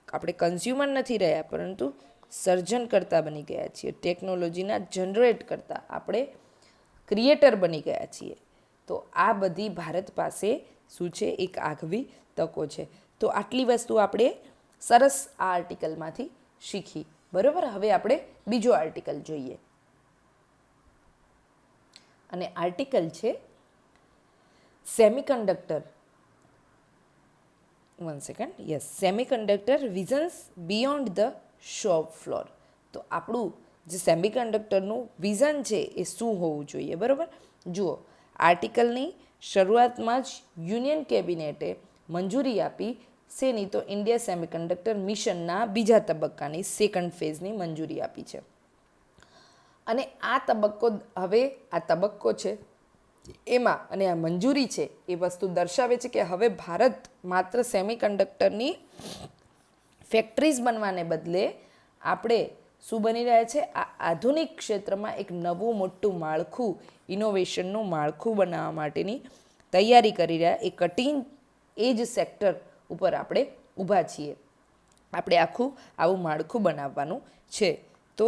A: આપણે કન્ઝ્યુમર નથી રહ્યા, પરંતુ સર્જન કરતા બની ગયા છીએ. ટેકનોલોજીના જનરેટ કરતા આપણે ક્રિએટર બની ગયા છીએ. તો આ બધી ભારત પાસે શું છે? એક આગવી તકો છે. તો આટલી વસ્તુ આપણે સરસ આ આર્ટિકલમાંથી શીખી. બરાબર, હવે આપણે બીજો આર્ટિકલ જોઈએ. અને આર્ટિકલ છે semiconductor visions beyond the shop floor. તો આપણું જે સેમિકન્ડક્ટરનું વિઝન છે એ શું હોવું જોઈએ? બરાબર, જુઓ, આર્ટિકલની શરૂઆતમાં જ યુનિયન કેબિનેટે મંજૂરી આપી શેની? તો ઇન્ડિયા સેમિકન્ડક્ટર મિશનના બીજા તબક્કાની સેકન્ડ ફેઝની મંજૂરી આપી છે. અને આ તબક્કો છે એમાં, અને આ મંજૂરી છે એ વસ્તુ દર્શાવે છે કે હવે ભારત માત્ર સેમિકન્ડક્ટરની ફેક્ટરીઝ બનવાને બદલે આપણે શું બની રહ્યા છે? આ આધુનિક ક્ષેત્રમાં એક નવું મોટું માળખું, ઇનોવેશનનું માળખું બનાવવા માટેની તૈયારી કરી રહ્યા, એ કટિંગ એજ સેક્ટર ઉપર આપણે ઊભા છીએ. આપણે આખું આવું માળખું બનાવવાનું છે. તો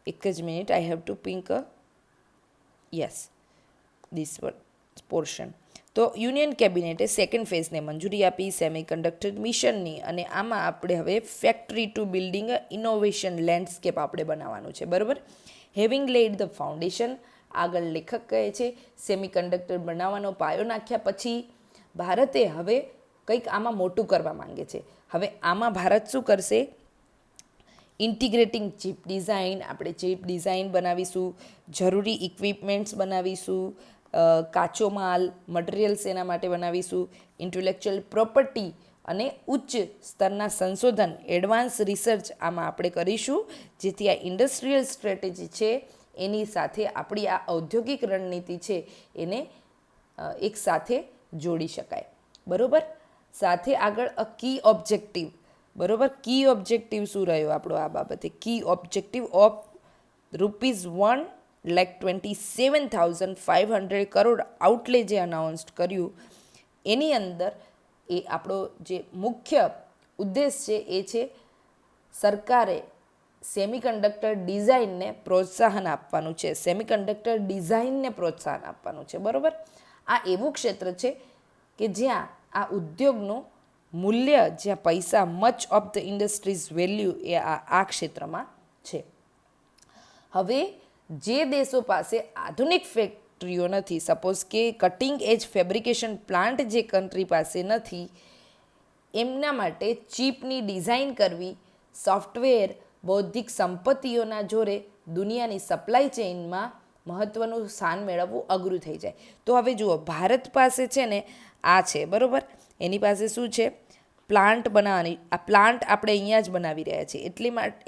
A: એક જ minute, I have to pink yes this portion. તો યુનિયન કેબિનેટે સેકન્ડ ફેઝને મંજૂરી આપી સેમિકન્ડક્ટર મિશનની, અને આમાં આપણે હવે factory to building innovation landscape આપણે બનાવવાનું છે, બરાબર. હેવિંગ લેડ ધ ફાઉન્ડેશન, આગળ લેખક કહે છે સેમિકન્ડક્ટર બનાવવાનો પાયો નાખ્યા પછી ભારતે હવે કંઈક આમાં મોટું કરવા માંગે છે. હવે આમાં ભારત શું કરશે? ઇન્ટિગ્રેટિંગ ચિપ ડિઝાઇન, આપણે ચિપ ડિઝાઇન બનાવીશું, જરૂરી ઇક્વિપમેન્ટ્સ બનાવીશું, કાચો માલ મટીરિયલ્સ એના માટે બનાવીશું, ઇન્ટેલેક્ચ્યુઅલ પ્રોપર્ટી અને ઉચ્ચ સ્તરના સંશોધન એડવાન્સ રિસર્ચ આમાં આપણે કરીશું, જેથી આ ઇન્ડસ્ટ્રીયલ સ્ટ્રેટેજી છે એની સાથે આપણી આ ઔદ્યોગિક રણનીતિ છે એને એક સાથે જોડી શકાય, બરાબર. સાથે આગળ અ કી ઓબ્જેક્ટિવ, બરાબર. કી ઓબ્જેક્ટિવ શું રહ્યો આપણો આ બાબતે? કી ઓબ્જેક્ટિવ ઓફ ₹1,27,500 કરોડ આઉટલે જે અનાઉન્સ કર્યું એની અંદર એ આપણો જે મુખ્ય ઉદ્દેશ છે એ છે સરકારે સેમિકન્ડક્ટર ડિઝાઇનને પ્રોત્સાહન આપવાનું છે. સેમિકન્ડક્ટર ડિઝાઇનને પ્રોત્સાહન આપવાનું છે, બરાબર. આ એવું ક્ષેત્ર છે કે જ્યાં આ ઉદ્યોગનું મૂલ્ય, જ્યાં પૈસા, much of the industries value એ આ ક્ષેત્રમાં છે. હવે જે દેશો પાસે આધુનિક ફેક્ટરીઓ નથી, સપોઝ કે કટિંગ એજ ફેબ્રિકેશન પ્લાન્ટ જે કન્ટ્રી પાસે નથી, એમના માટે ચીપની ડિઝાઇન કરવી, સોફ્ટવેર, બૌદ્ધિક સંપત્તિઓના જોરે દુનિયાની સપ્લાય ચેઇનમાં મહત્ત્વનું સ્થાન મેળવવું અઘરું થઈ જાય. તો હવે જુઓ, ભારત પાસે છે ને આ છે, બરાબર. એની પાસે શું છે? પ્લાન્ટ બનાવવાની. આ પ્લાન્ટ આપણે અહીંયા જ બનાવી રહ્યા છીએ,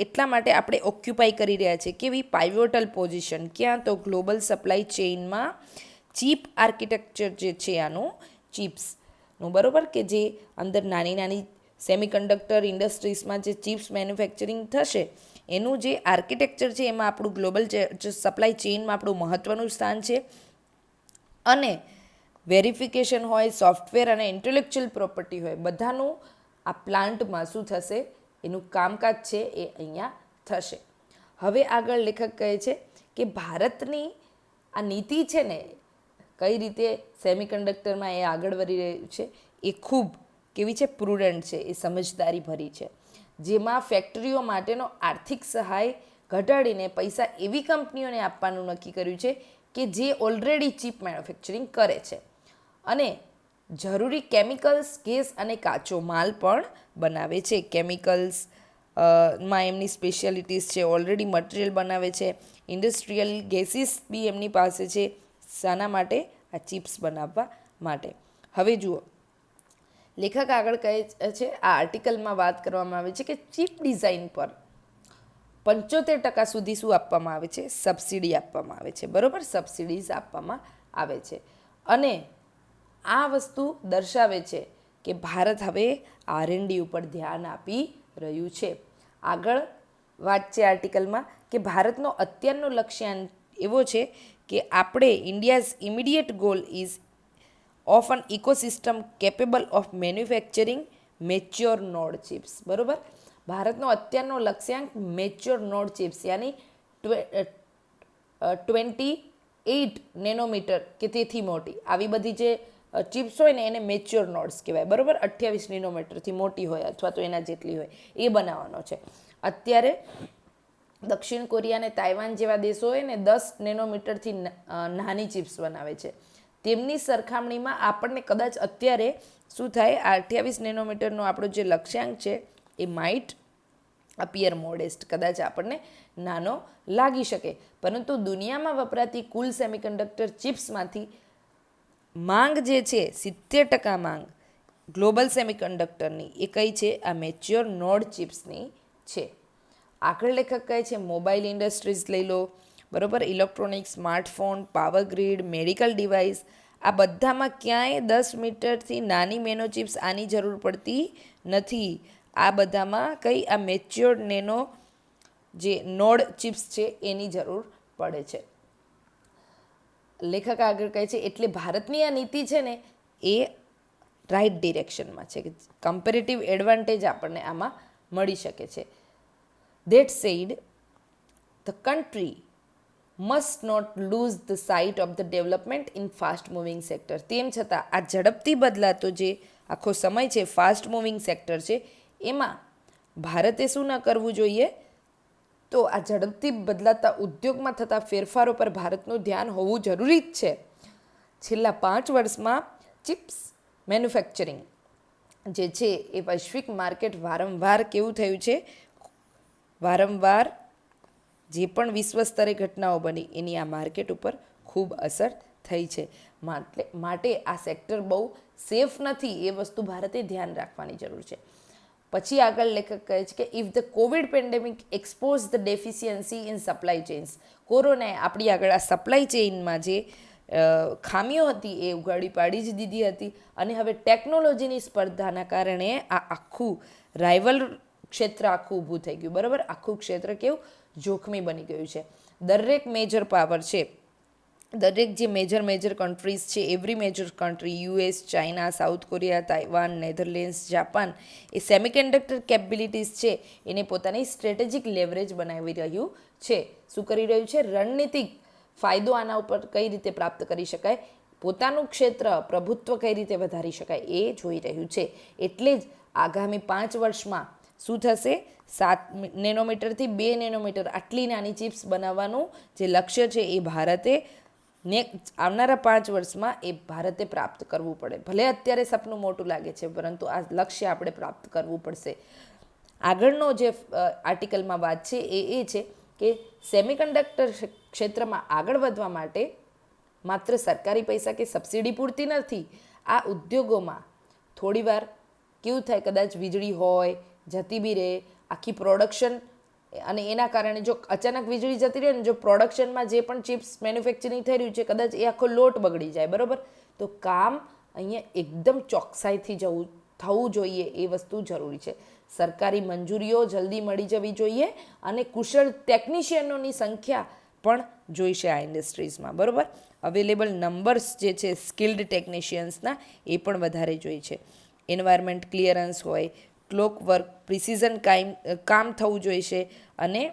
A: એટલા માટે આપણે ઓક્યુપાય કરી રહ્યા છીએ કેવી પાઇવોટલ પોઝિશન, ક્યાં? તો ગ્લોબલ સપ્લાય ચેઇનમાં ચીપ આર્કિટેક્ચર જે છે આનું, ચિપ્સનું, બરાબર, કે જે અંદર નાની નાની સેમિકન્ડક્ટર ઇન્ડસ્ટ્રીઝમાં જે ચિપ્સ મેન્યુફેક્ચરિંગ થશે એનું જે આર્કિટેક્ચર છે એમાં આપણું ગ્લોબલ સપ્લાય ચેઇનમાં આપણું મહત્ત્વનું સ્થાન છે. અને વેરિફિકેશન હોય, સોફ્ટવેર અને ઇન્ટેલેક્ચ્યુઅલ પ્રોપર્ટી હોય, બધાનું આ પ્લાન્ટમાં શું થશે? એનું કામકાજ છે એ અહીંયા થશે. હવે આગળ લેખક કહે છે કે ભારતની આ નીતિ છે ને, કઈ રીતે સેમિકન્ડક્ટરમાં એ આગળ વધી રહ્યું છે એ ખૂબ કેવી છે? પ્રુડન્ટ છે, એ સમજદારી ભરી છે, જેમાં ફેક્ટરીઓ માટેનો આર્થિક સહાય ઘટાડીને પૈસા એવી કંપનીઓને આપવાનું નક્કી કર્યું છે કે જે ઓલરેડી ચીપ મેન્યુફેક્ચરિંગ કરે છે અને જરૂરી કેમિકલ્સ, ગેસ અને કાચો માલ પણ બનાવે છે. કેમિકલ્સ માં એમની સ્પેશિયાલિટીઝ છે, ઓલરેડી મટીરિયલ બનાવે છે. ઇન્ડસ્ટ્રીયલ ગેસીસ બી એમની પાસે છે. શાના માટે? આ ચિપ્સ બનાવવા માટે. હવે જુઓ, લેખક આગળ કહે છે, આ આર્ટિકલમાં વાત કરવામાં આવે છે કે ચિપ ડિઝાઇન પર 75% સુધી શું આપવામાં આવે છે? સબસિડી આપવામાં આવે છે, બરાબર. સબસિડીઝ આપવામાં આવે છે અને આ વસ્તુ દર્શાવે છે કે ભારત હવે R&D ઉપર ધ્યાન આપી રહ્યું છે. આગળ વાત છે આર્ટિકલમાં કે ભારતનો અત્યારનો લક્ષ્યાંક એવો છે કે આપણે India's immediate goal is of an ecosystem capable of manufacturing mature node chips, બરાબર. ભારતનો અત્યારનો લક્ષ્યાંક મેચ્યોર નોડ ચિપ્સ યાની 28 નેનોમીટર કે તેથી મોટી આવી બધી જે ચિપ્સ હોય ને એને મેચ્યોર નોડ્સ કહેવાય, બરાબર. 28 નેનોમીટરથી મોટી હોય અથવા તો એના જેટલી હોય એ બનાવવાનો છે. અત્યારે દક્ષિણ કોરિયા અને તાઇવાન જેવા દેશો હોય ને 10 નેનોમીટરથી નાની ચિપ્સ બનાવે છે. તેમની સરખામણીમાં આપણને કદાચ અત્યારે શું થાય? 28 નેનોમીટરનો આપણો જે લક્ષ્યાંક છે એ માઇટ અપિયર મોડેસ્ટ, કદાચ આપણને નાનો લાગી શકે, પરંતુ દુનિયામાં વપરાતી કુલ સેમિકન્ડક્ટર ચિપ્સમાંથી માંગ જે છે 70% માંગ ગ્લોબલ સેમિકન્ડક્ટરની એ કઈ છે? આ મેચ્યોર નોડ ચિપ્સની છે. આગળ લેખક કહે છે મોબાઈલ ઇન્ડસ્ટ્રીઝ લઈ લો, બરાબર. Electronics, smartphone, power grid, medical device, આ બધામાં ક્યાંય 10 મીટરથી નાની મેનો ચિપ્સ આની જરૂર પડતી નથી. આ બધામાં કઈ? આ મેચ્યોર નેનો જે નોડ ચિપ્સ છે એની જરૂર પડે છે. લેખક આગળ કહે છે એટલે ભારતની આ નીતિ છે ને એ રાઇટ ડિરેક્શનમાં છે, કે કમ્પેરેટિવ એડવાન્ટેજ આપણને આમાં મળી શકે છે. That said, the country must not lose the sight of the development in fast moving sector. તેમ છતાં આ ઝડપથી બદલાતો જે આખો સમય છે, ફાસ્ટ મૂવિંગ સેક્ટર છે, એમાં ભારતે શું ન કરવું જોઈએ, તો આ ઝડપથી બદલાતા ઉદ્યોગમાં થતા ફેરફારો પર ભારતનું ધ્યાન હોવું જરૂરી જ છે. છેલ્લા 5 વર્ષમાં ચિપ્સ મેન્યુફેક્ચરિંગ જે છે એ વૈશ્વિક માર્કેટ વારંવાર કેવું થયું છે, વારંવાર જે પણ વિશ્વ સ્તરે ઘટનાઓ બની એની આ માર્કેટ ઉપર ખૂબ અસર થઈ છે. માટે આ સેક્ટર બહુ સેફ નથી, એ વસ્તુ ભારતે ધ્યાન રાખવાની જરૂર છે. પછી આગળ લેખક કહે છે કે if the covid pandemic expose the deficiency in supply chains, કોરોનાએ આપણી આગળ આ સપ્લાય ચેઇનમાં જે ખામીઓ હતી એ ઉઘાડી પાડી જ દીધી હતી. અને હવે ટેકનોલોજીની સ્પર્ધાના કારણે આ આખું રાઇવલ ક્ષેત્ર આખું ઊભું થઈ ગયું. બરાબર, આખું ક્ષેત્ર કેવું જોખમી બની ગયું છે. દરેક મેજર પાવર છે, દરેક જે મેજર કન્ટ્રીઝ છે, every major country, US, China, South Korea, Taiwan, Netherlands, Japan, એ સેમિકન્ડક્ટર કેપેબિલિટીઝ છે એને પોતાની સ્ટ્રેટેજિક લેવરેજ બનાવી રહ્યું છે. શું કરી રહ્યું છે? રણનીતિક ફાયદો આના ઉપર કઈ રીતે પ્રાપ્ત કરી શકાય, પોતાનું ક્ષેત્ર પ્રભુત્વ કઈ રીતે વધારી શકાય એ જોઈ રહ્યું છે. એટલે જ આગામી 5 વર્ષમાં શું થશે, 7 નેનોમીટરથી 2 નેનોમીટર આટલી નાની ચિપ્સ બનાવવાનું જે લક્ષ્ય છે એ ભારતે આવનારા 5 વર્ષમાં એ ભારતે પ્રાપ્ત કરવું પડે. ભલે અત્યારે સપનું મોટું લાગે છે, પરંતુ આ લક્ષ્ય આપણે પ્રાપ્ત કરવું પડશે. આગળનો જે આર્ટિકલમાં વાત છે એ છે કે સેમિકન્ડક્ટર ક્ષેત્રમાં આગળ વધવા માટે માત્ર સરકારી પૈસા કે સબસિડી પૂરતી નથી. આ ઉદ્યોગોમાં થોડીવાર કેવું થાય, કદાચ વીજળી હોય, જતી બી રહે, આખી પ્રોડક્શન, અને એના કારણે જો અચાનક વીજળી જતી રહે ને, જો પ્રોડક્શનમાં જે પણ ચિપ્સ મેન્યુફેક્ચરિંગ થઈ રહ્યું છે, કદાચ એ આખો લોટ બગડી જાય. બરાબર, તો કામ અહીંયા એકદમ ચોકસાઈથી થવું જોઈએ, એ વસ્તુ જરૂરી છે. સરકારી મંજૂરીઓ જલ્દી મળી જવી જોઈએ અને કુશળ ટેકનિશિયનોની સંખ્યા પણ જોઈશે આ ઇન્ડસ્ટ્રીઝમાં. બરાબર, અવેલેબલ નંબર્સ જે છે સ્કિલ્ડ ટેકનિશિયન્સના એ પણ વધારે જોઈએ છે. એન્વાયરમેન્ટ ક્લિયરન્સ હોય, ક્લોક વર્ક, પ્રિસિઝન કામ થવું જોઈશે. અને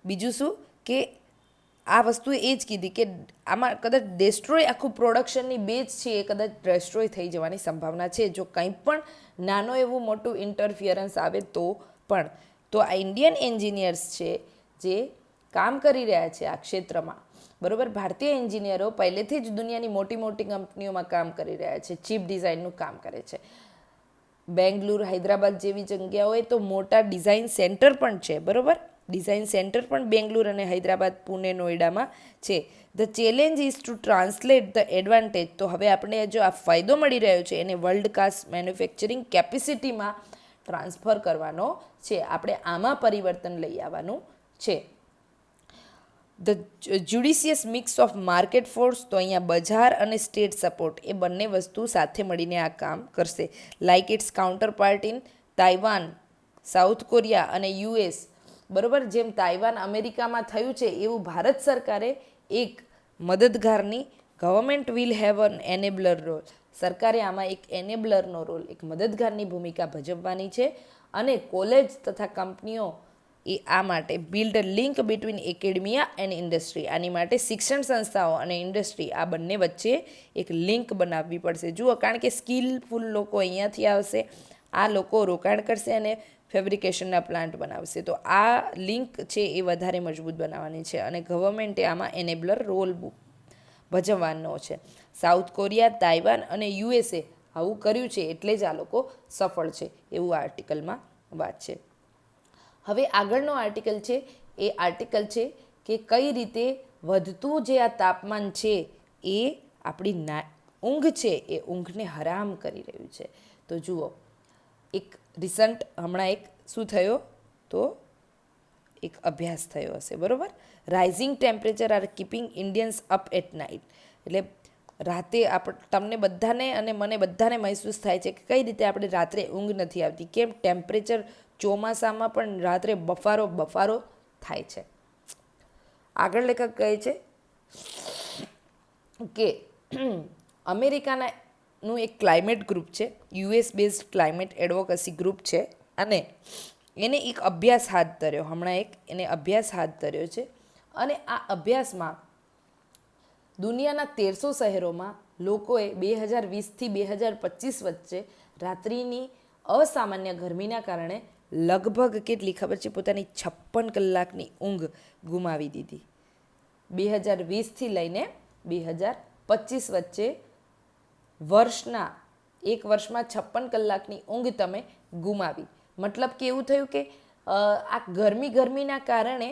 A: બીજું શું કે આ વસ્તુ એ જ કીધી કે આમાં કદાચ ડેસ્ટ્રોય આખું પ્રોડક્શનની બેઝ છે એ કદાચ ડેસ્ટ્રોય થઈ જવાની સંભાવના છે, જો કંઈ પણ નાનો એવું મોટું ઇન્ટરફિયરન્સ આવે તો પણ. તો આ ઇન્ડિયન એન્જિનિયર્સ છે જે કામ કરી રહ્યા છે આ ક્ષેત્રમાં. બરાબર, ભારતીય એન્જિનિયરો પહેલેથી જ દુનિયાની મોટી મોટી કંપનીઓમાં કામ કરી રહ્યા છે, ચિપ ડિઝાઇનનું કામ કરે છે. બેંગલુરુ, હૈદરાબાદ જેવી જગ્યાઓએ તો મોટા ડિઝાઇન સેન્ટર પણ છે. બરાબર, ડિઝાઇન સેન્ટર પણ બેંગલુરુ અને હૈદરાબાદ, પુણે, નોઈડામાં છે. The challenge is to translate the advantage. તો હવે આપણે જો આ ફાયદો મળી રહ્યો છે એને વર્લ્ડ ક્લાસ મેન્યુફેક્ચરિંગ કેપેસિટીમાં ટ્રાન્સફર કરવાનો છે. આપણે આમાં પરિવર્તન લઈ આવવાનું છે. The judicious mix of market force, તો અહીંયા બજાર અને સ્ટેટ સપોર્ટ એ બંને વસ્તુ સાથે મળીને આ કામ કરશે. Like its counterpart in Taiwan, South Korea અને યુએસ. બરાબર, જેમ તાઇવાન અમેરિકામાં થયું છે એવું ભારત સરકારે એક મદદગારની, government will have an enabler role. સરકારે આમાં એક એનેબલરનો રોલ, એક મદદગારની ભૂમિકા ભજવવાની છે. અને કોલેજ તથા કંપનીઓ એ આ માટે build link between academia and industry, આની માટે શિક્ષણ સંસ્થાઓ અને ઇન્ડસ્ટ્રી આ બંને વચ્ચે એક લિંક બનાવવી પડશે. જુઓ, કારણ કે સ્કિલફુલ લોકો અહીંયાથી આવશે, આ લોકો રોકાણ કરશે અને ફેબ્રિકેશનના પ્લાન્ટ બનાવશે. તો આ લિંક છે એ વધારે મજબૂત બનાવવાની છે અને ગવર્મેન્ટે આમાં એનેબલર રોલ ભજવવાનો છે. સાઉથ કોરિયા, તાઇવાન અને યુએસએ આવું કર્યું છે એટલે જ આ લોકો સફળ છે, એવું આ આર્ટિકલમાં વાત છે. હવે આગળનો આર્ટિકલ છે એ આર્ટિકલ છે કે કઈ રીતે વધતું જે આ તાપમાન છે એ આપણી ઊંઘ છે એ ઊંઘને હરામ કરી રહ્યું છે. તો જુઓ, એક રિસન્ટ હમણાં એક શું થયો, તો એક અભ્યાસ થયો હશે. બરાબર, rising temperature are keeping Indians up at night. એટલે રાતે તમને બધાને અને મને બધાને મહેસૂસ થાય છે કે કઈ રીતે આપણે રાત્રે ઊંઘ નથી આવતી. કેમ? ટેમ્પરેચર ચોમાસામાં પણ રાત્રે બફારો થાય છે. આગળ લેખક કહે છે કે અમેરિકાના નું એક ક્લાઇમેટ ગ્રુપ છે, US based climate advocacy group છે, અને એને એક અભ્યાસ હાથ ધર્યો, હમણાં એને અભ્યાસ હાથ ધર્યો છે. અને આ અભ્યાસમાં દુનિયાના 1300 શહેરોમાં લોકોએ 2020થી 2025 વચ્ચે રાત્રિની અસામાન્ય ગરમીના કારણે લગભગ કેટલી ખબર છે, પોતાની 56 કલાકની ઊંઘ ગુમાવી દીધી. 2020થી લઈને 2025 વચ્ચે એક વર્ષમાં 56 કલાકની ઊંઘ તમે ગુમાવી. મતલબ કે એવું થયું કે આ ગરમીના કારણે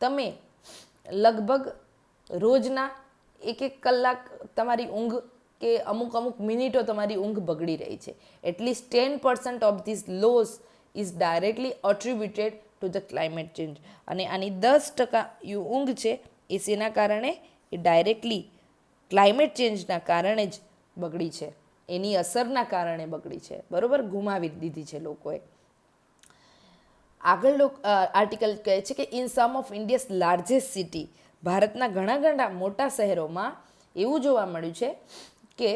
A: તમે લગભગ રોજના 1 કલાક તમારી ઊંઘ કે અમુક મિનિટો તમારી ઊંઘ બગડી રહી છે. At least 10% of this loss is directly attributed to the climate change. અને આની 10% ઊંઘ છે એ શેના કારણે? એ ડાયરેક્ટલી ક્લાઇમેટ ચેન્જના કારણે જ બગડી છે, એની અસરના કારણે બગડી છે. બરાબર, ગુમાવી દીધી છે લોકોએ. આગળ આર્ટિકલ કહે છે કે in sum of India's largest city, ભારતના ઘણા મોટા શહેરોમાં એવું જોવા મળ્યું છે કે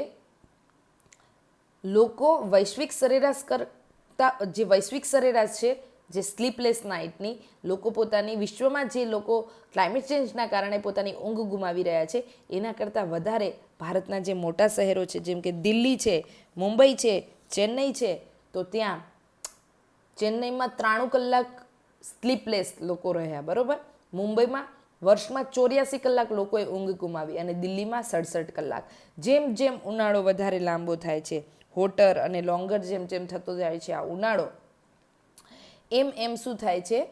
A: લોકો વૈશ્વિક સરેરાશ છે, જે સ્લીપલેસ નાઇટની લોકો પોતાની વિશ્વમાં જે લોકો ક્લાઇમેટ ચેન્જના કારણે પોતાની ઊંઘ ગુમાવી રહ્યા છે એના કરતાં વધારે ભારતના જે મોટા શહેરો છે, જેમ કે દિલ્હી છે, મુંબઈ છે, ચેન્નઈ છે, તો ત્યાં ચેન્નઈમાં 93 કલાક સ્લીપલેસ લોકો રહ્યા. બરાબર, મુંબઈમાં વર્ષમાં 84 કલાક લોકોએ ઊંઘ ગુમાવી, અને દિલ્હીમાં 67 કલાક. જેમ ઉનાળો વધારે લાંબો થાય છે, હોટર અને લોંગર જેમ થતો જાય છે આ ઉનાળો, એમ શું થાય છે,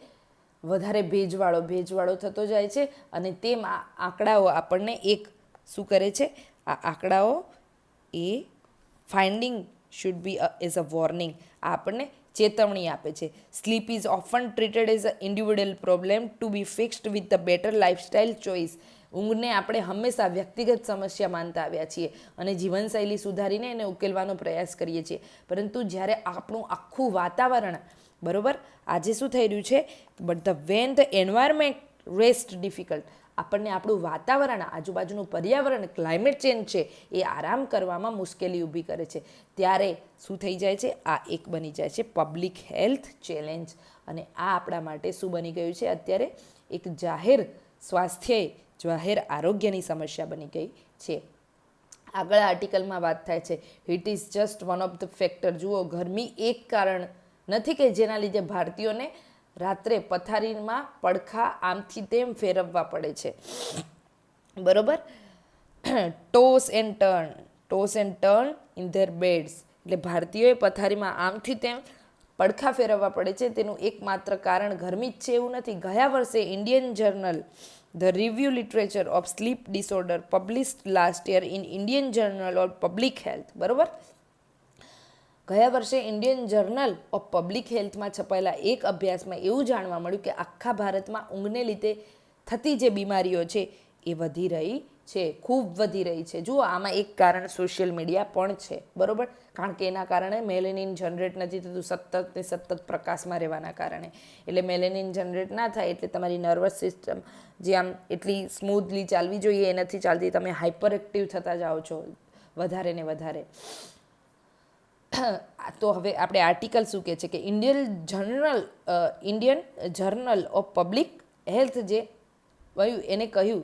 A: વધારે ભેજવાળો થતો જાય છે. અને તેમ આ આંકડાઓ આપણને શું કરે છે, આ આંકડાઓ એ finding should be as a warning, આ આપણને ચેતવણી આપે છે. Sleep is often treated as a individual problem to be fixed with the better lifestyle choice. ઊંઘને આપણે હંમેશા વ્યક્તિગત સમસ્યા માનતા આવ્યા છીએ અને જીવનશૈલી સુધારીને એને ઉકેલવાનો પ્રયાસ કરીએ છીએ. પરંતુ જ્યારે આપણું આખું વાતાવરણ, બરાબર, આજે શું થઈ રહ્યું છે, but when the environment rest difficult, આપણને આપણું વાતાવરણ, આજુબાજુનું પર્યાવરણ, ક્લાઇમેટ ચેન્જ છે એ આરામ કરવામાં મુશ્કેલી ઊભી કરે છે, ત્યારે શું થઈ જાય છે, આ એક બની જાય છે પબ્લિક હેલ્થ ચેલેન્જ. અને આ આપણા માટે શું બની ગયું છે અત્યારે? એક જાહેર આરોગ્યની સમસ્યા બની ગઈ છે. આગળ આર્ટિકલમાં વાત થાય છે, it is just one of the factor. જુઓ, ગરમી એક કારણ નથી કે જેના લીધે ભારતીયોને રાત્રે પથારીમાં પડખા આમથી તેમ ફેરવવા પડે છે. બરોબર, toss and turn in their beds, એટલે ભારતીયોએ પથારીમાં આમથી તેમ પડખા ફેરવવા પડે છે. તેનું એકમાત્ર કારણ ગરમી જ છે એવું નથી. ગયા વર્ષે Indian journal the review literature of sleep disorder published last year in Indian journal of public health. બરોબર, ગયા વર્ષે ઇન્ડિયન જર્નલ ઓફ પબ્લિક હેલ્થમાં છપાયેલા એક અભ્યાસમાં એવું જાણવા મળ્યું કે આખા ભારતમાં ઊંઘને લીધે થતી જે બીમારીઓ છે એ વધી રહી છે, ખૂબ વધી રહી છે. જુઓ, આમાં એક કારણ સોશિયલ મીડિયા પણ છે. બરાબર, કારણ કે એના કારણે મેલેનિન જનરેટ નથી થતું, સતત પ્રકાશમાં રહેવાના કારણે. એટલે મેલેનિન જનરેટ ના થાય એટલે તમારી નર્વસ સિસ્ટમ જે આમ એટલી સ્મૂથલી ચાલવી જોઈએ એ નથી ચાલતી, તમે હાઇપર એક્ટિવ થતા જાઓ છો વધારે ને વધારે. તો હવે આપણે આર્ટિકલ શું કહે છે કે Indian journal of public health જે એને કહ્યું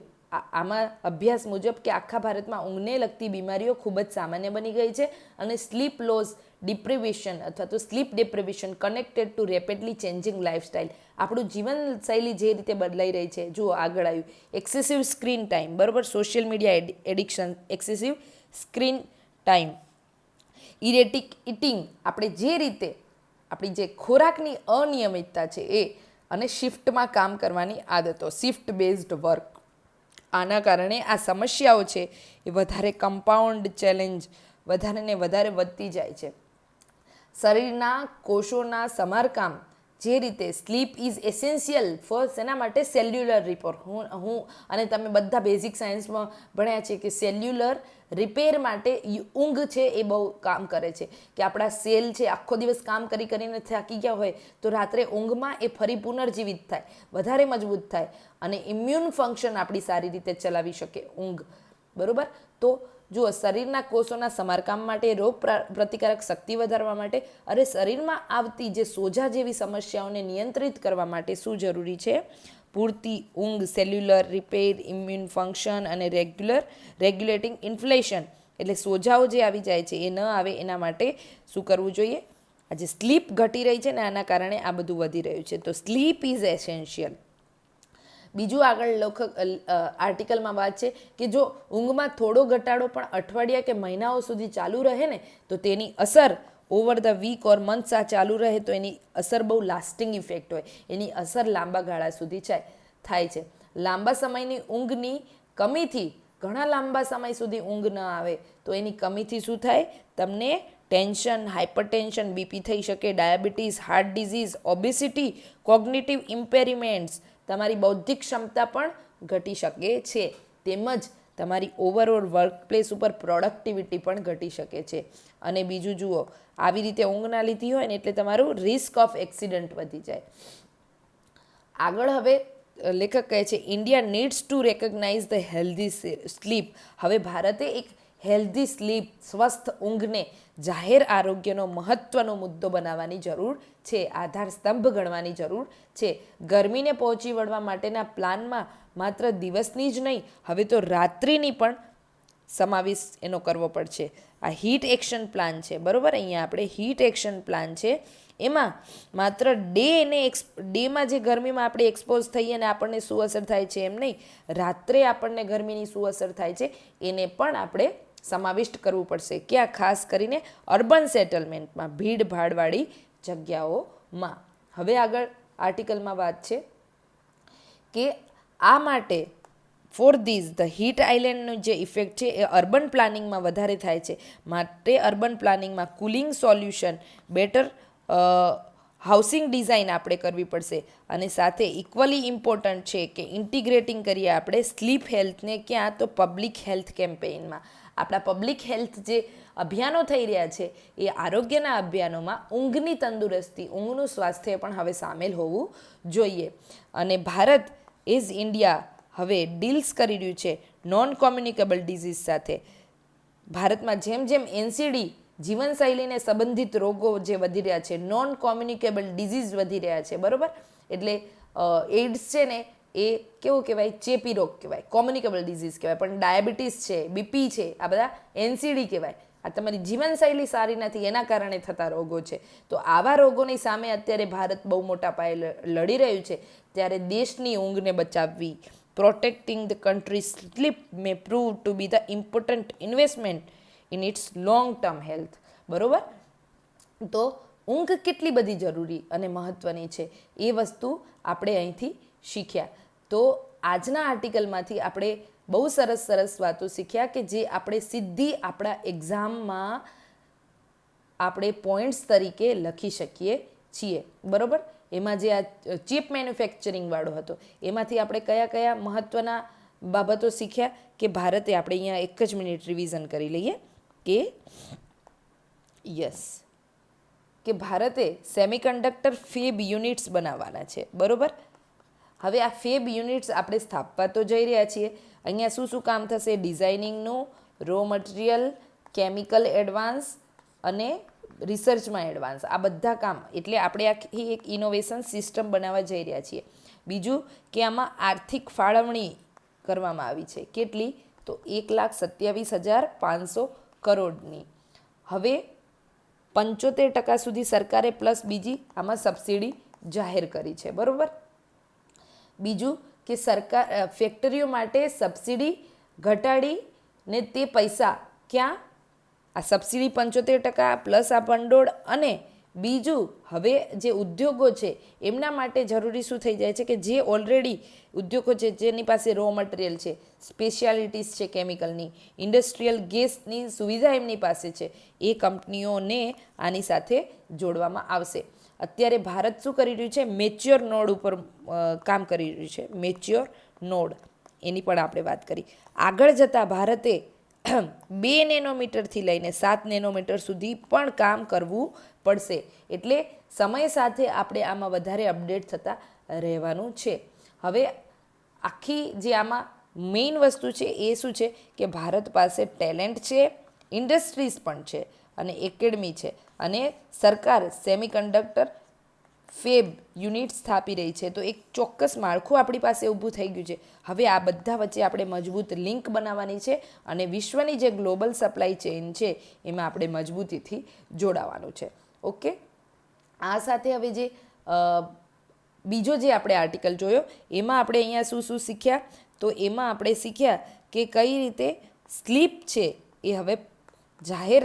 A: આમાં અભ્યાસ મુજબ કે આખા ભારતમાં ઊંઘને લગતી બીમારીઓ ખૂબ જ સામાન્ય બની ગઈ છે અને સ્લીપ લોસ ડિપ્રિવેશન અથવા તો sleep deprivation connected to rapidly changing lifestyle. આપણું જીવનશૈલી જે રીતે બદલાઈ રહી છે, જુઓ આગળ આવ્યું એક્સેસિવ સ્ક્રીન ટાઈમ, બરાબર, social media addiction, excessive screen time, erratic eating, આપણે જે રીતે આપણી જે ખોરાકની અનિયમિતતા છે એ, અને શિફ્ટમાં કામ કરવાની આદતો, શિફ્ટ બેઝડ વર્ક, આના કારણે આ સમસ્યાઓ છે એ વધારે કમ્પાઉન્ડ ચેલેન્જ વધારે ને વધારે વધતી જાય છે. શરીરના કોષોના સમારકામ જે રીતે સ્લીપ ઇઝ એસેન્શિયલ ફોર શેના માટે? સેલ્યુલર રિપોર. હું અને તમે બધા બેઝિક સાયન્સમાં ભણ્યા છે કે સેલ્યુલર રિપેર માટે ઊંઘ છે એ બહુ કામ કરે છે. કે આપણા સેલ છે આખો દિવસ કામ કરીને થાકી ગયા હોય તો રાત્રે ઊંઘમાં એ ફરી પુનર્જીવિત થાય, વધારે મજબૂત થાય અને ઇમ્યુન ફંક્શન આપણી સારી રીતે ચલાવી શકે ઊંઘ. બરાબર, તો જુઓ શરીરના કોષોના સમારકામ માટે, રોગ પ્રતિકારક શક્તિ વધારવા માટે અને શરીરમાં આવતી જે સોજા જેવી સમસ્યાઓને નિયંત્રિત કરવા માટે શું જરૂરી છે? પૂરતી ઊંઘ, સેલ્યુલર રિપેર, ઇમ્યુન ફંક્શન અને રેગ્યુલેટિંગ ઇન્ફ્લેશન, એટલે સોજાઓ જે આવી જાય છે એ ન આવે એના માટે શું કરવું જોઈએ? આજે સ્લીપ ઘટી રહી છે ને આના કારણે આ બધું વધી રહ્યું છે, તો સ્લીપ ઇઝ એસેન્શિયલ. બીજું આગળ આર્ટિકલમાં વાત છે કે જો ઊંઘમાં થોડો ઘટાડો પણ અઠવાડિયા કે મહિનાઓ સુધી ચાલુ રહે ને તો તેની અસર over the week or months આ ચાલુ રહે તો એની અસર બહુ લાસ્ટિંગ ઇફેક્ટ હોય, એની અસર લાંબા ગાળા સુધી થાય છે. લાંબા સમયની ઊંઘની કમીથી, ઘણા લાંબા સમય સુધી ઊંઘ ન આવે તો એની કમીથી શું થાય? તમને ટેન્શન, હાઇપરટેન્શન, બીપી થઈ શકે, diabetes, heart disease, obesity, cognitive impairments, તમારી બૌદ્ધિક ક્ષમતા પણ ઘટી શકે છે, તેમજ તમારી ઓવરઓલ વર્કપ્લેસ ઉપર પ્રોડક્ટિવિટી પણ ઘટી શકે છે. અને બીજું જુઓ, આવી રીતે ઊંઘ ના લીધી હોય ને એટલે તમારું રિસ્ક ઓફ એક્સિડન્ટ વધી જાય. આગળ હવે લેખક કહે છે India needs to recognise the healthy sleep. હવે ભારતે એક હેલ્ધી સ્લીપ, સ્વસ્થ ઊંઘને જાહેર આરોગ્યનો મહત્વનો મુદ્દો બનાવવાની જરૂર છે, આધાર સ્તંભ ગણવાની જરૂર છે. ગરમીને પહોંચી વળવા માટેના પ્લાનમાં માત્ર દિવસની જ નહીં, હવે તો રાત્રિની પણ સમાવેશ એનો કરવો પડશે. આ હીટ એક્શન પ્લાન છે, બરાબર? અહીંયા આપણે હીટ એક્શન પ્લાન છે, એમાં માત્ર ડેમાં જે ગરમીમાં આપણે એક્સપોઝ થઈએ અને આપણને શું અસર થાય છે એમ નહીં, રાત્રે આપણને ગરમીની શું અસર થાય છે એને પણ આપણે સમાવિષ્ટ કરવું પડશે. ક્યાં? ખાસ કરીને અર્બન સેટલમેન્ટમાં, ભીડભાડવાળી જગ્યાઓમાં. હવે આગળ આર્ટિકલમાં વાત છે કે આ માટે ફોર ધીઝ ધ હીટ આઇલેન્ડનો જે ઇફેક્ટ છે એ અર્બન પ્લાનિંગમાં વધારે થાય છે, માટે અર્બન પ્લાનિંગમાં cooling solution, better housing design આપણે કરવી પડશે. અને સાથે ઇક્વલી ઇમ્પોર્ટન્ટ છે કે ઇન્ટિગ્રેટિંગ કરીએ આપણે સ્લીપ હેલ્થને. ક્યાં? તો પબ્લિક હેલ્થ કેમ્પેઇનમાં. આપણા પબ્લિક હેલ્થ જે અભિયાનો થઈ રહ્યા છે એ આરોગ્યના અભિયાનોમાં ઊંઘની તંદુરસ્તી, ઊંઘનું સ્વાસ્થ્ય પણ હવે સામેલ હોવું જોઈએ. અને ભારત ઇઝ ઇન્ડિયા હવે ડીલ્સ કરી રહ્યું છે નોન કોમ્યુનિકેબલ ડિઝીઝ સાથે. ભારતમાં જેમ જેમ એનસીડી, જીવનશૈલીને સંબંધિત રોગો જે વધી રહ્યા છે, નોન કોમ્યુનિકેબલ ડિઝીઝ વધી રહ્યા છે, બરાબર? એટલે એઇડ્સ છે ને એ કેવું કહેવાય? ચેપી રોગ કહેવાય, કોમ્યુનિકેબલ ડિઝીઝ કહેવાય. પણ ડાયાબિટીસ છે, બીપી છે, આ બધા એનસીડી કહેવાય. આ તમારી જીવનશૈલી સારી નથી એના કારણે થતા રોગો છે. તો આવા રોગોની સામે અત્યારે ભારત બહુ મોટા પાયે લડી રહ્યું છે. ત્યારે દેશની ઊંઘને બચાવવી, protecting the country sleep may prove to be the important investment in its long term health. બરાબર? તો ઊંઘ કેટલી બધી જરૂરી અને મહત્ત્વની છે એ વસ્તુ આપણે અહીંથી શીખ્યા. તો આજના આર્ટિકલમાંથી આપણે બહુ સરસ સરસ વાતો શીખ્યા કે જે આપણે સીધી આપણા એક્ઝામમાં આપણે પોઈન્ટ્સ તરીકે લખી શકીએ છીએ, બરાબર? એમાં જે આ ચીપ મેન્યુફેક્ચરિંગવાળો હતો એમાંથી આપણે કયા કયા મહત્ત્વના બાબતો શીખ્યા કે ભારતે, આપણે અહીંયા એક જ મિનિટ રિવિઝન કરી લઈએ કે કે ભારતે સેમિકન્ડક્ટર ફેબ યુનિટ્સ બનાવવાના છે, બરાબર? હવે આ ફેબ યુનિટ્સ આપણે સ્થાપવા તો જઈ રહ્યા છીએ. અહીંયા શું શું કામ થશે? ડિઝાઇનિંગનું, રો મટીરિયલ, કેમિકલ એડવાન્સ અને રિસર્ચમાં એડવાન્સ, આ બધા કામ. એટલે આપણે આખી એક ઇનોવેશન સિસ્ટમ બનાવવા જઈ રહ્યા છીએ. બીજું કે આમાં આર્થિક ફાળવણી કરવામાં આવી છે. કેટલી? તો 1,27,500 કરોડની. હવે 75% સુધી સરકારે પ્લસ બીજી આમાં સબસિડી જાહેર કરી છે, બરાબર? બીજું કે સરકાર ફેક્ટરીઓ માટે સબસિડી ઘટાડીને તે પૈસા ક્યાં? આ સબસિડી 75% પ્લસ આ ભંડોળ. અને બીજું હવે જે ઉદ્યોગો છે એમના માટે જરૂરી શું થઈ જાય છે કે જે ઓલરેડી ઉદ્યોગો છે જેની પાસે રો મટીરિયલ છે, સ્પેશિયાલિટીઝ છે કેમિકલની, ઇન્ડસ્ટ્રીયલ ગેસની સુવિધા એમની પાસે છે, એ કંપનીઓને આની સાથે જોડવામાં આવશે. અત્યારે ભારત શું કરી રહ્યું છે? મેચ્યોર નોડ ઉપર કામ કરી રહ્યું છે. મેચ્યોર નોડ એની પણ આપણે વાત કરી. આગળ જતાં ભારતે 2 નેનોમીટરથી લઈને 7 નેનોમીટર સુધી પણ કામ કરવું પડશે. એટલે સમય સાથે આપણે આમાં વધારે અપડેટ થતા રહેવાનું છે. હવે આખી જે આમાં મેઇન વસ્તુ છે એ શું છે કે ભારત પાસે ટેલેન્ટ છે, ઇન્ડસ્ટ્રીઝ પણ છે અને એકેડમી છે, અને સરકાર સેમિકન્ડક્ટર ફેબ યુનિટ સ્થાપી રહી છે. તો એક ચોક્કસ માળખું આપણી પાસે ઊભું થઈ ગયું છે. હવે આ બધા વચ્ચે આપણે મજબૂત લિંક બનાવવાની છે અને વિશ્વની જે ગ્લોબલ સપ્લાય ચેઇન છે એમાં આપણે મજબૂતીથી જોડાવાનું છે. ઓકે, આ સાથે હવે જે બીજો જે આપણે આર્ટિકલ જોયો એમાં આપણે અહીંયા શું શું શીખ્યા, તો એમાં આપણે શીખ્યા કે કઈ રીતે સ્લીપ છે એ હવે જાહેર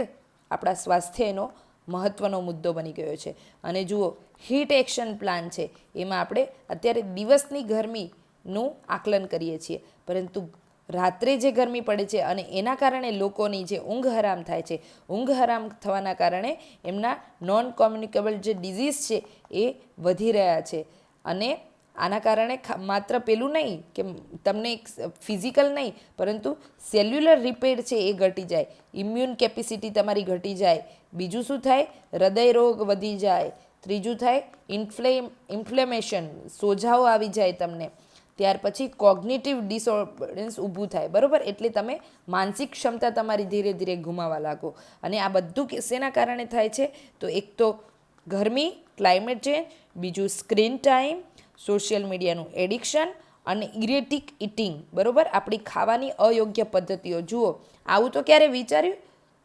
A: આપણા સ્વાસ્થ્યનો મહત્ત્વનો મુદ્દો બની ગયો છે. અને જુઓ, હીટ એક્શન પ્લાન છે એમાં આપણે અત્યારે દિવસની ગરમીનું આકલન કરીએ છીએ, પરંતુ રાત્રે જે ગરમી પડે છે અને એના કારણે લોકોની જે ઊંઘ હરામ થાય છે, ઊંઘ હરામ થવાના કારણે એમના નોન કોમ્યુનિકેબલ જે ડિઝીઝ છે એ વધી રહ્યા છે. અને આના કારણે માત્ર પેલું નહીં કે તમને ફિઝિકલ નહીં, પરંતુ સેલ્યુલર રિપેર છે એ ઘટી જાય, ઇમ્યુન કેપેસિટી તમારી ઘટી જાય. બીજું શું થાય? હૃદય રોગ વધી જાય. ત્રીજું થાય ઇન્ફ્લેમેશન, સોજાઓ આવી જાય તમને. ત્યાર પછી કોગ્નિટિવ ડિસઓર્ડરન્સ ઊભું થાય, બરાબર? એટલે તમે માનસિક ક્ષમતા તમારી ધીરે ધીરે ગુમાવવા લાગો. અને આ બધું શેના કારણે થાય છે? તો એક તો ગરમી, ક્લાઇમેટ ચેન્જ, બીજું સ્ક્રીન ટાઈમ, સોશિયલ મીડિયાનું એડિક્શન અને ઇરેટિક ઇટિંગ, બરાબર? આપણી ખાવાની અયોગ્ય પદ્ધતિઓ. જુઓ, આવું તો ક્યારે વિચાર્યું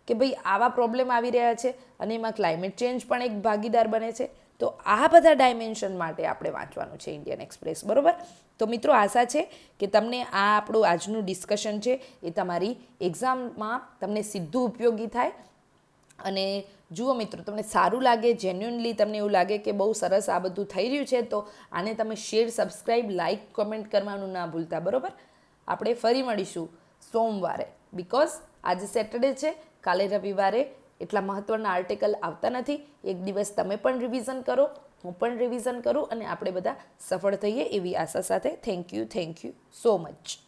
A: કે ભાઈ આવા પ્રોબ્લેમ આવી રહ્યા છે અને એમાં ક્લાઇમેટ ચેન્જ પણ એક ભાગીદાર બને છે? તો આ બધા ડાયમેન્શન માટે આપણે વાંચવાનું છે ઇન્ડિયન એક્સપ્રેસ, બરાબર? તો મિત્રો, આશા છે કે તમને આ આપણું આજનું ડિસ્કશન છે એ તમારી એક્ઝામમાં તમને સીધું ઉપયોગી થાય. અને જુઓ મિત્રો, તમને સારું લાગે, જેન્યુઅનલી તમને એવું લાગે કે બહુ સરસ આ બધું થઈ રહ્યું છે, તો આને તમે શેર, સબસ્ક્રાઈબ, લાઇક, કમેન્ટ કરવાનું ના ભૂલતા, બરાબર? આપણે ફરી મળીશું સોમવારે, બિકોઝ આજે સેટરડે છે, કાલે રવિવારે એટલા મહત્ત્વના આર્ટિકલ આવતા નથી. એક દિવસ તમે પણ રિવિઝન કરો, હું પણ રિવિઝન કરું, અને આપણે બધા સફળ થઈએ એવી આશા સાથે થેન્ક યુ સો મચ.